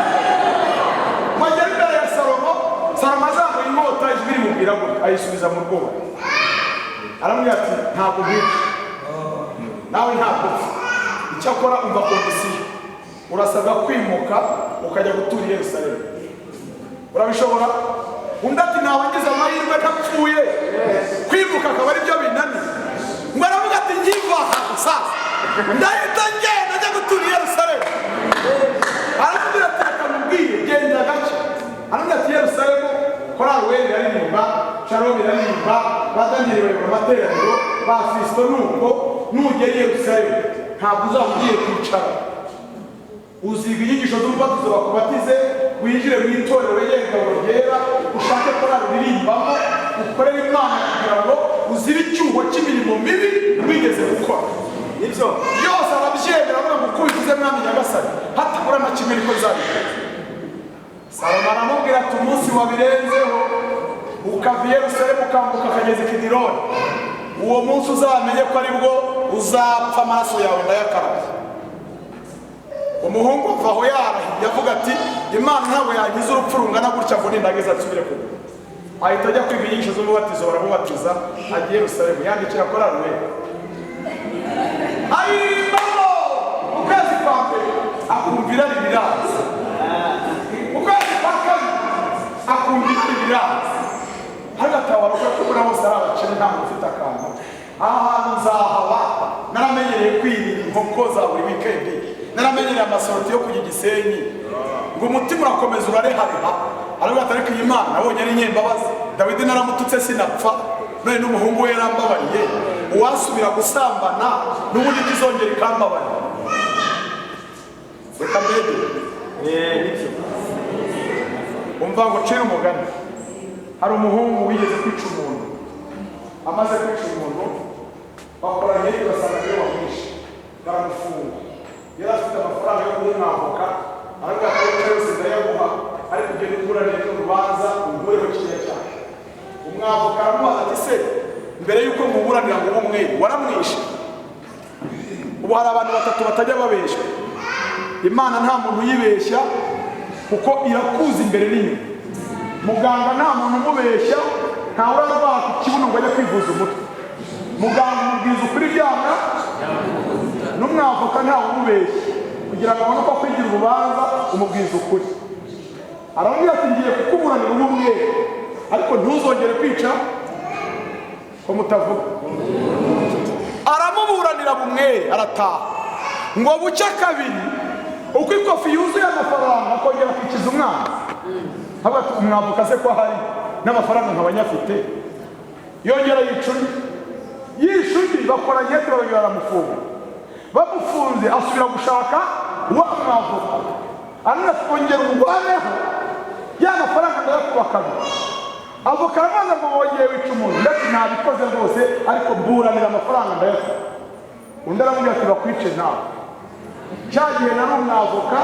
Magera imbere ya Salomo, Salomo azamuye inkota ijwi rimubwira ngo ayisubiza mu rwobo. Aramubwira ati ntabwo nkwica, nawe ntabwo upfa. Icyakora umva kondisiyo, urasabwa kwimuka ukajya gutura i Yerusalemu. Urabishobora? Undi ati nabangiza amahirwe ntapfuye, kwimuka akaba ari byo binani. Ngo aravuga ati nkiva aha sasa ndahita ngenda njya gutura i Yerusalemu. Aramubwira ati reka mubwiye genda gake. Aramubwira ati Yerusalemu korali wenda aririmba, Shalom iraririmba, ba Daniel bari mu materaniro, ba Kristo nuko nugera i Yerusalemu ntabwo uzaba ugiye kwicara. Uziga inyigisho z'ububatizo bakubatize, winjire mu itorero wegera ryera, ushake korali uririmbamo, ukorere Imana kugira ngo uzibe icyuho cy'imirimo mibi wigeze gukora. Nibyo byose arabyemera avuga ngo kubivuze mwami Nyagasani hatabura na kimwe niko zabikora. Salomo aramubwira ati umunsi wabirenzeho ukava i Yerusalemu ukambuka akagezi Kidironi, uwo munsi uzamenye ko ari bwo uzapfa amaraso yawe ndayakarabye. Umuhungu ava aho yarahiye avuga ati Imana ntabwo yagize urupfu rungana gutya ngo nindageze asubire ku rugo. Ahita ajya kwiga inyigisho z'umubatizo baramubatiza agiye i Yerusalemu, yandikira korali we ayirimbamo. Ukwezi kwa mbere akumva irari biraza, ukwezi kwa kabiri akumva irari biraza. Hagati aho barakora ko muri bose ari abakene nta muntu ufite akantu. Aha hantu nzahaba, naramenyereye kwirira inkoko za buri wikendi, naramenyereye amasoroti yo kujya Gisenyi, ngo umutima urakomeza urarehareha. Aravuga ati ariko iyi Mana nabonye ari nyembabazi, Dawidi naramututse sinapfa, none n'umuhungu we yarambabariye, uwasubira gusambana n'ubundi kizongera ikambabarira. Reka mbere nibyo umva ngo cire umugani. Hari umuhungu wigeze kwica umuntu, amaze kwica umuntu bakoranye basanga niwe wamwishe, baramufunga. Yari afite amafaranga yo kumwambuka, aravuga ati ayo yose ndayaguha ariko ugenda uburanire n'urubanza unkureho kiriya cyaha. Umwavoka aramubaza ati se mbere y'uko muburanira ngo umwe waramwishe? Ubu hari abantu batatu batajya babeshya. Imana nta muntu uyibeshya kuko irakuza imbere n'inyuma. Muganga nta muntu umubeshya, ntawe urarwara ku kibuno ngo ajye kwivuza umutwe. Muganga umubwiza ukuri byanga, n'umwavoka ntawe umubeshya kugira ngo abone uko kwigira urubanza umubwiza ukuri. Arambwira ati ngiye kukuburanira ubumwe ariko ntuzongere kwica ko mutavuga. Aramuburanira bumwe arataha. Ngo bucya kabiri uko ikofi yuzuye amafaranga akongera kwikiza umwana. Haba umwavoka se ko hari n'amafaranga nk'abanyafite, yongera yicuni bakora nyete babiri baramufunga. Bamufunze asubira gushaka wa mwavoka, anura kongera umugwaneho ya mafaranga ndayakuba kabiri. Avoka arabanza ngo wongeye wica umuntu, ndetse ntabikoze rwose ariko mburanira amafaranga ndayakuba. Undi aramubwira ati bakwice nawe. Cyagihe nari umwavoka,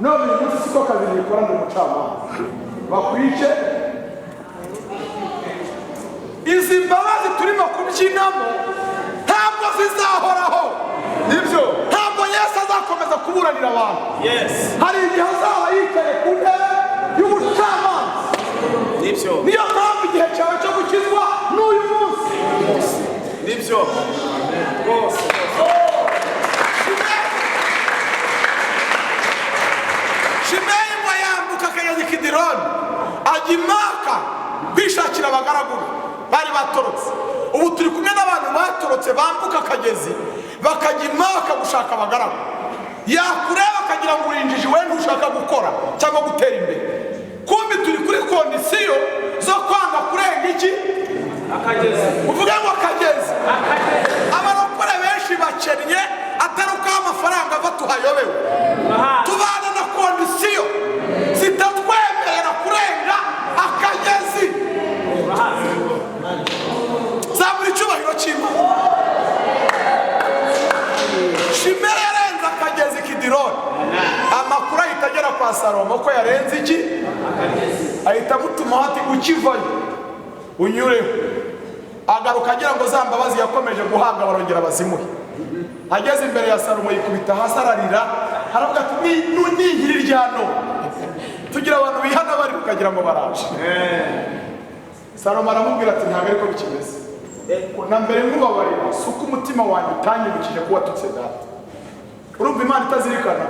none uyu munsi siko kazi nikora ndi umucamanza. Bakwice. Izi mbabazi turimo kubyinamo ntabwo zizahoraho. Nibyo ntabwo Yesu azakomeza kuburanira abantu. Hari igihe azaba yicaye ku ntebe y'ubucamanza. Nibyo niyo mpamvu igihe cyawe cyo gukizwa n'uyu munsi. Nibyo rwose. Shimeyi ngo yambuka akagezi Kidironi ajya Imaka kwishakira abagaragu bari batorotse. Ubu turi kumwe n'abantu batorotse bambuka akagezi bakajya Imaka gushaka abagaragu. Yakureba akagira ngo urinjije we ntushaka gukora cyangwa gutera imbere. Kumbi turi kuri kondisiyo zo kwanga kurenga iki akagezi. Uvuga ngo akagezi. Abarokore benshi bakennye atari uko amafaranga ava tuhayobewe. Tubana na kondisiyo zitatwemerera kurenga akagezi. Babyloni. Amakuru ahita agera kwa Salomo ko yarenze iki, ahita amutuma ati ukivayo unyureho. Agaruka agira ngo za mbabazi yakomeje guhabwa barongera bazimuhe. Ageze imbere ya Salomo yikubita hasi ararira, aravuga ati nihiri rya none tugira abantu bihana bari kukagira ngo baraje. Salomo aramubwira ati ntabwo ariko bikimeze, na mbere nk'ubabarira suko umutima wanjye utanyibukije ko watutse data. Urumva Imana itazirikana?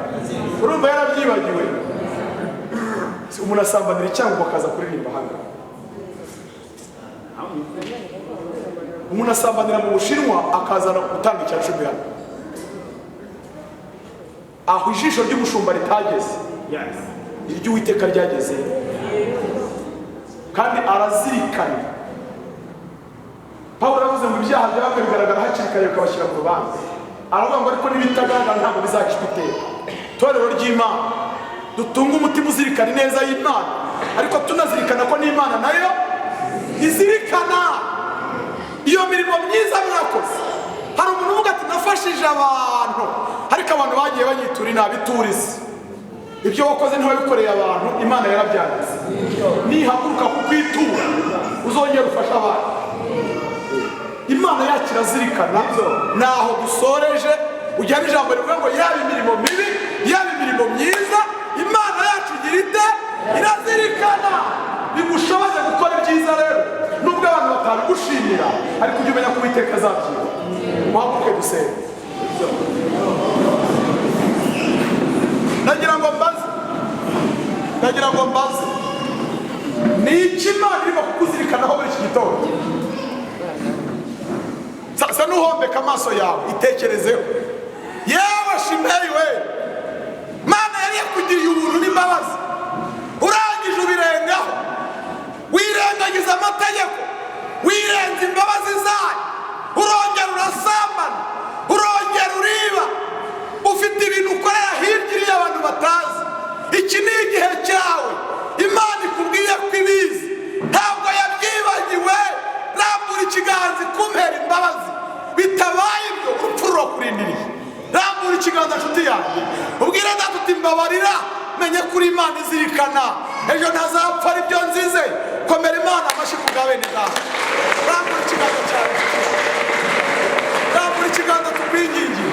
Urumva yarabyibagiwe? Umuntu asambanira icyango akaza kuririmba hano. Umuntu asambanira mu Bushinwa akazana gutanga icya 10 hano. Aho ijisho ry'umushumba ritageze, iry'Uwiteka ryageze, kandi arazirikana. Pawulo yavuze ngo ibyaha byabwe bigaragara hakiri kare bakabashyira ku rubanza. Aravuga ngo ariko n'ibitagaragara ntabwo bizacishwa iteka. Itorero ry'Imana dutunga umutima uzirikana neza y'Imana, ariko tunazirikana ko n'Imana nayo izirikana iyo mirimo myiza mwakoze. Hari umuntu uvuga ati nafashije abantu, ariko abantu bagiye banyitura inabi turize. Ibyo wakoze ntiwabikoreye abantu, Imana yarabyanditse. Nihaguruka kukwitura uzongera ufasha abantu. Imana yacu irazirikana. Naho dusoreje ujyana ijambo rivuga ngo yaba imirimo mibi yaba imirimo myiza, Imana yacu igira ite, irazirikana. Bigushoboze gukora ibyiza rero nubwo abantu batabigushimira, ariko ujye umenya ko Uwiteka azabyiba. Muhaguruke dusenge. Nagira ngo mbaze ni iki Imana irimo kukuzirikanaho muri iki gitondo? Sasa nuhombeka amaso yawe itekerezeho. Yewe Shimeyi we, Mana yari yakugiriye ubuntu n'imbabazi, urangije ubirengaho, wirengagiza amategeko, wirenza imbabazi zayo, urongera urasambana, urongera uriba, ufite ibintu ukorera hirya iriya abantu batazi. Iki ni igihe cyawe. Imana ikubwiye ko ibizi, ntabwo yabyibagiwe. Rambura ikiganza ikumpera imbabazi, bitabaye ibyo urupfu rurakurindiriye. Rambura ikiganza nshuti yanjye ubwire data uti mbabarira, menye kuri Imana izirikana, ejo ntazapfa ari byo nzize. Komera Imana amashyi ku bwa bene data. Rambura ikiganza cyawe, rambura ikiganza tukwingingiye.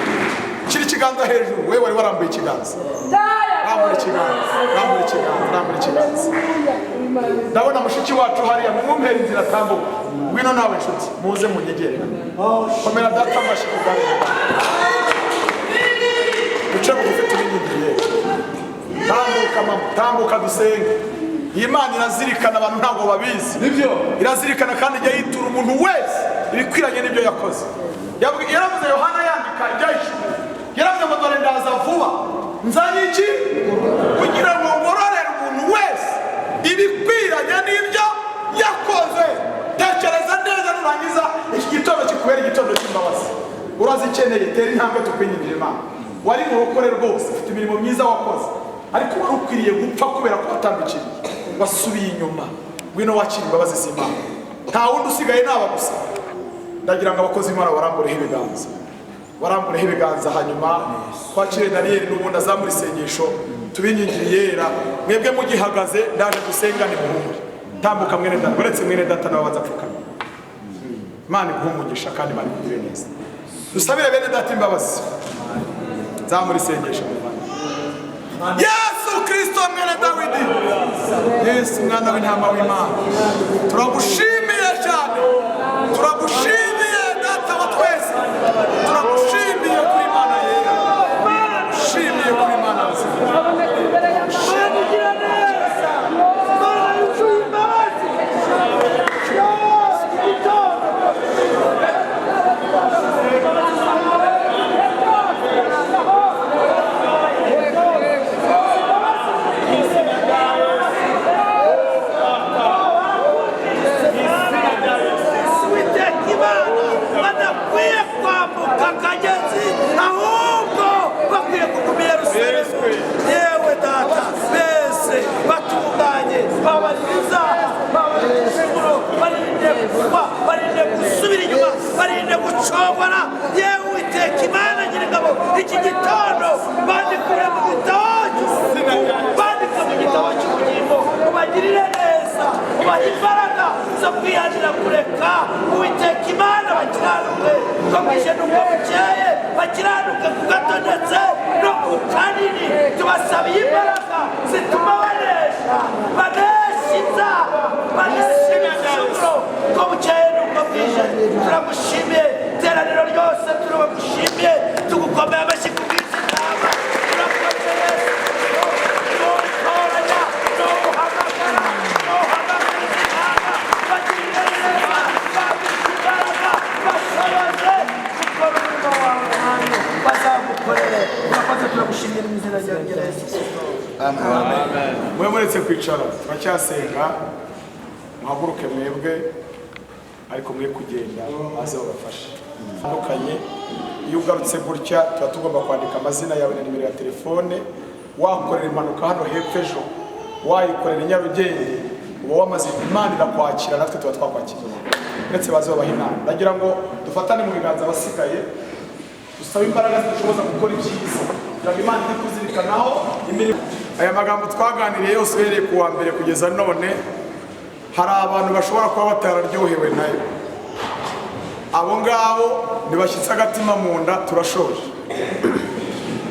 Shira ikiganza hejuru, wewe wari warambuye ikiganza. Rambura ikiganza, rambura ikiganza, rambura ikiganza. Ndabona mushiki wacu hariya, mumumpera inzira atambuka. Ngwino nawe nshuti, muze munyegere. Komera data amashyi ku bwa bene data. Duce bugufi tubinyigiye. Tambuka mama, tambuka dusenge. Imana irazirikana, abantu ntabwo babizi. Nibyo irazirikana kandi ijya yitura umuntu wese ibikwiranye n'ibyo yakoze. Yaravuze Yohana yandika ibyahishwe, yaravuze ngo dore ndaza vuba, nzanye iki kugira ngo ngororere umuntu wese ibikwiranye n'ibyo yakoze. Tekereza neza nurangiza iki gitondo kikubera igitondo cy'imbabazi. Urazikeneye, tera intambwe tukwingingira Imana. Wari mu rukore rwose, ufite imirimo myiza wakoze, ariko wari ukwiriye gupfa kubera ko watambikiriye, wasubiye inyuma. Ngwino wakira imbabazi z'Imana, nta wundi usigaye naba gusa. Ndagira ngo abakozi Imana barambureho ibiganza, barambureho ibiganza, hanyuma twakire Daniel n'ubundi azamura isengesho tubinyingiriye yera. Mwebwe mugihagaze ndaje dusengane muhumure. Tambuka mwene data, uretse mwene data nawe bazapfukama. Imana iguhumugisha kandi Imana ikugire neza. Dusabire bene data imbabazi. Zamura isengesho mu Rwanda. Yesu Kristo mwene Dawidi, Yesu mwana w'intama w'Imana, turagushimiye cyane, turagushimiye data wa twese, turagushimiye kuri Imana yera, turagushimiye kuri Imana nzima. Yewe data bese batunganye, babaririza, barinde kuba, barinde gusubira inyuma, barinde gucogora. Yewe Uwiteka Imana Nyir'ingabo, iki gitondo bandikure imbaraga zo kwihanira kureka uwiteka imana bakiranuke ko bwije n'uko bukeye bakiranuke ku gato ndetse no ku kanini tubasabiye imbaraga zituma banesha inzara banesha ibisubiro ko bukeye n'uko bwije turagushimiye iteraniro ryose turagushimiye tugukomeye amashyi ku bw'izi nama turagukomeye n'utoranya n'uhamagara n'uhamagariza inama bagirire neza baguha imbaraga bashoboze gukora umurimo wawe hanyu bazagukorere urakoze turagushimira mu izina rya Yesu. Amen. Mwe muretse kwicara turacyasenga muhaguruke mwebwe ariko mwe kugenda maze babafashe tandukanye. Iyo ugarutse gutya tuba tugomba kwandika amazina yawe na nimero ya telefone. Wakorera impanuka hano hepfo ejo, wayikorera i Nyarugenge, uba wamaze Imana irakwakira, natwe tuba twakwakiriye ndetse baze babaha inama. Ndagira ngo dufatane mu biganza abasigaye dusabe imbaraga zidushoboza gukora ibyiza kugira ngo Imana iri kuzirikanaho imirimo. Aya magambo twaganiriye yose uhereye ku wa mbere kugeza none, hari abantu bashobora kuba batararyohewe nayo. Abo ngabo ntibashyitse agatima mu nda, turashoje.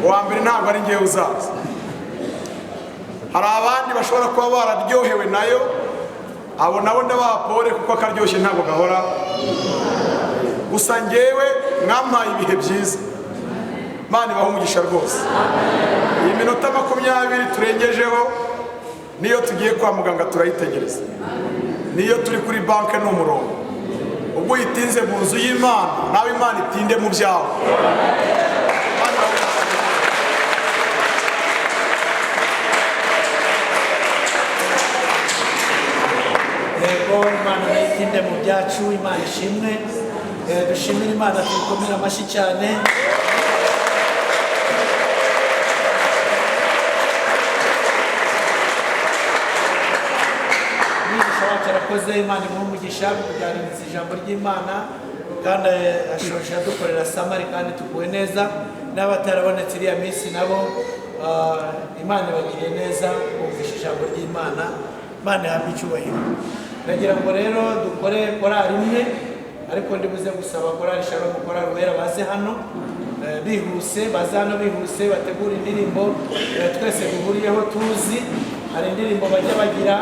Uwa mbere ntabwo ari ngewe uzaza. Hari abandi bashobora kuba bararyohewe nayo, abo nabo ndabapore kuko akaryoshye ntabwo gahora. Gusa ngewe mwampaye ibihe byiza, Imana ibahe umugisha rwose. Iyi minota 20 turengejeho niyo tugiye kwa muganga turayitegereza, niyo turi kuri banke n'umurongo. Ubwo yitinze mu nzu y'Imana, nawe Imana itinde mu byawe. Yego, Imana itinde mu byacu, Imana ishimwe. Dushimira Imana, tuyikomere amashyi cyane. Arakoze, Imana imuhe umugisha kuganiriza ijambo ry'Imana kandi ashoje adukorera samari kandi tuguwe neza. N'abatarabonetse iriya minsi nabo Imana ibagiriye neza bumvisha ijambo ry'Imana. Imana ihabwe icyubahiro. Ndagira ngo rero dukore korali imwe, ariko ndibuze gusaba korali Shalom, korali Uwera baze hano bihuse, baze hano bihuse bategura indirimbo twese duhuriyeho tuzi. Hari indirimbo bajya bagira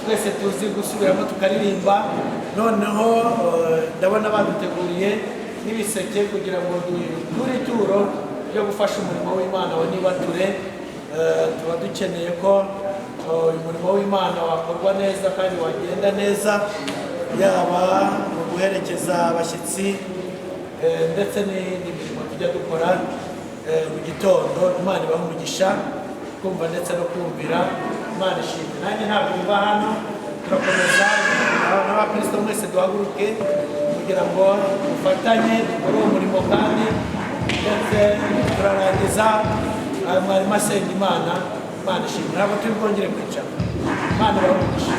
twese tuzi gusubiramo tukaririmba. Noneho ndabona baduteguriye n'ibiseke kugira ngo dukure ituro ryo gufasha umurimo w'Imana wa nibature. Tuba dukeneye ko umurimo w'Imana wakorwa neza kandi wagenda neza, yaba mu guherekeza abashyitsi ndetse n'indi mirimo tujya dukora mu gitondo. Imana ibahe umugisha kumva ndetse no kumvira. Imana ishimwe. Nanjye ntabwo mva hano, turakomeza n'abakristo mwese duhaguruke kugira ngo dufatanye dukore uwo murimo kandi ndetse turarangiza mwarimu asenga Imana. Imana ishimwe. Ntabwo turi bwongere kwicara. Imana ibahe umugisha.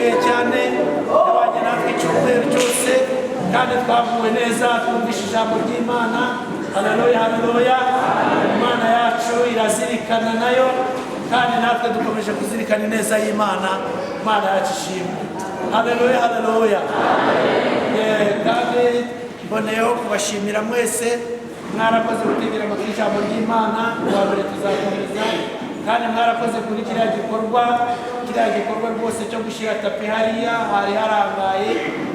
turamushimiye cyane yabanye natwe icyumweru cyose kandi twavuwe neza twumvishe ijambo ry'Imana. Haleluya, haleluya. Imana yacu irazirikana nayo kandi natwe dukomeje kuzirikana ineza y'Imana. Imana yacu ishimwe. Haleluya, haleluya. Kandi mboneyeho kubashimira mwese mwarakoze gutegera amatwi ijambo ry'Imana. Uwa mbere tuzakomeza kandi mwarakoze kuri kiriya gikorwa rwose cyo gushyira tapi hariya hari harangaye,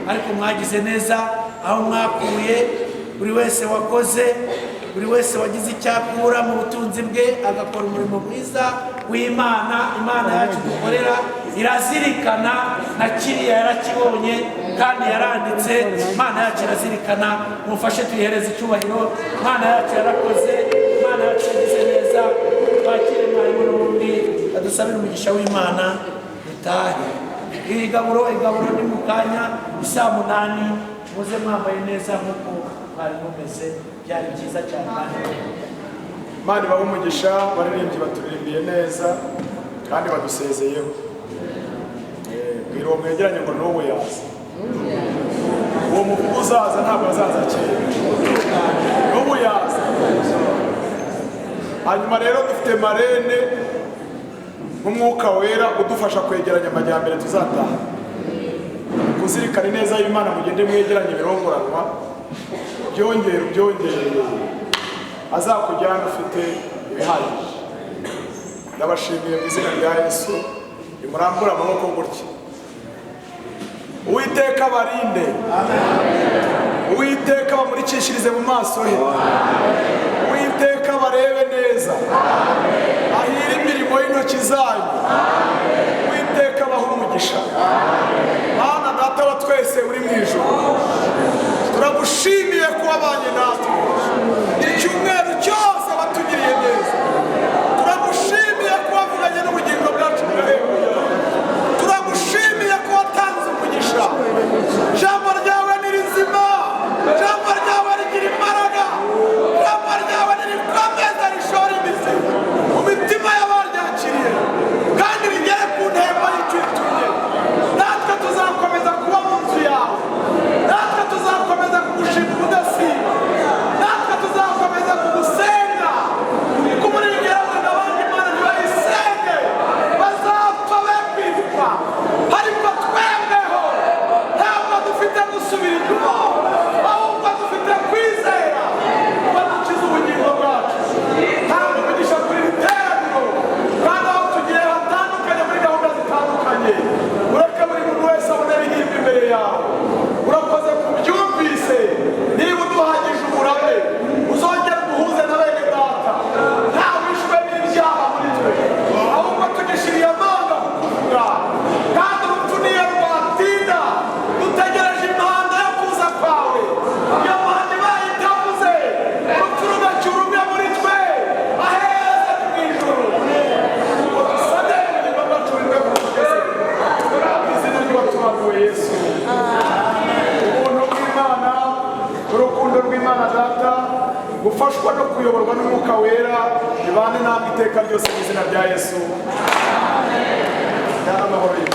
ariko mwagize neza aho mwakuye. Buri wese wakoze, buri wese wagize icyakura mu butunzi bwe agakora umurimo mwiza w'Imana. Imana yacu dukorera irazirikana na kiriya yarakibonye kandi yaranditse. Imana yacu irazirikana, mufashe tuyihereze icyubahiro. Imana yacu yarakoze, Imana yacu yagize neza. Twakire mwarimu n'ubundi adusabire umugisha w'Imana dutahe. Igaburo ni mu kanya saa 8, muze mwambaye neza nk'uko mwari mumeze, byari byiza cyane. Imana ibahe umugisha, baririmbyi baturirimbiye neza kandi badusezeyeho. Bwira uwo mwegeranye ngo n'ubu yaza. Uwo muvugo uzaza ntabwo azaza kera, n'ubu yaza. Hanyuma rero dufite marene nk'umwuka wera udufasha kwegeranya amajyambere tuzataha. Kuzirikana neza y'Imana, mugende mwegeranye birongoranwa, byongere azakujyana ufite ibihagije. Ndabashimiye mu izina rya Yesu, nimurambure amaboko gutya. Uwiteka barinde, Uwiteka bamurikishirize mu maso he, Uwiteka barebe neza, ahire imirimo y'intoki zanyu, Uwiteka bahe umugisha. Mana Data wa twese uri mu ijuru, turagushimiye kuba abanye natwe icyumweru cyose watugiriye neza. Turagushimiye kuba wavuganye n'ubugingo bwacu bugahebuje. Turagushimiye ko watanze umugisha. Ijambo ryawe ni rizima, ijambo ryawe rigira imbaraga, ijambo ryawe ririkomeza rishora imizi mu mitima y'abaryakiriye kandi rigere ku ntego y'icyo utumye. Natwe tuzakomeza kuba mu nzu yawe, natwe tuzakomeza kugushima ubudasiba, natwe tuzakomeza kugusenga. Kumurengera abandi Imana ntibayisenge, bazapfa be kwitwa, ariko twebweho ntabwo dufite gusubira inyuma, ahubwo dufite kwizera kuba dukiza ubugingo bwacu. Ntabwo umugisha kuri iri teraniro kandi aho tugiye hatandukanye muri gahunda zitandukanye. Ureke buri muntu wese abonera ihirwe imbere yawe. Urakoze kubyumvise. Niba uduhagije umurabe, uzongere duhuze na bene data. Nta wishwe n'ibyaha muri twe, ahubwo tugishiriye amanga kukuvuga. Kandi urupfu niyo rwatinda, dutegereje impanda yo kuza kwawe. Iyo mpanda ibaye itavuze, urupfu rugacyura umwe muri twe aheza mu ijuru. Ngo dusane ubugingo bwacu buri ku mugezi. Mu izina ry'uwaturaguwe Yesu, ubuntu bw'Imana, urukundo rw'Imana Data, gufashwa no kuyoborwa n'Umwuka Wera bibane namwe iteka ryose mu izina rya Yesu. Amen.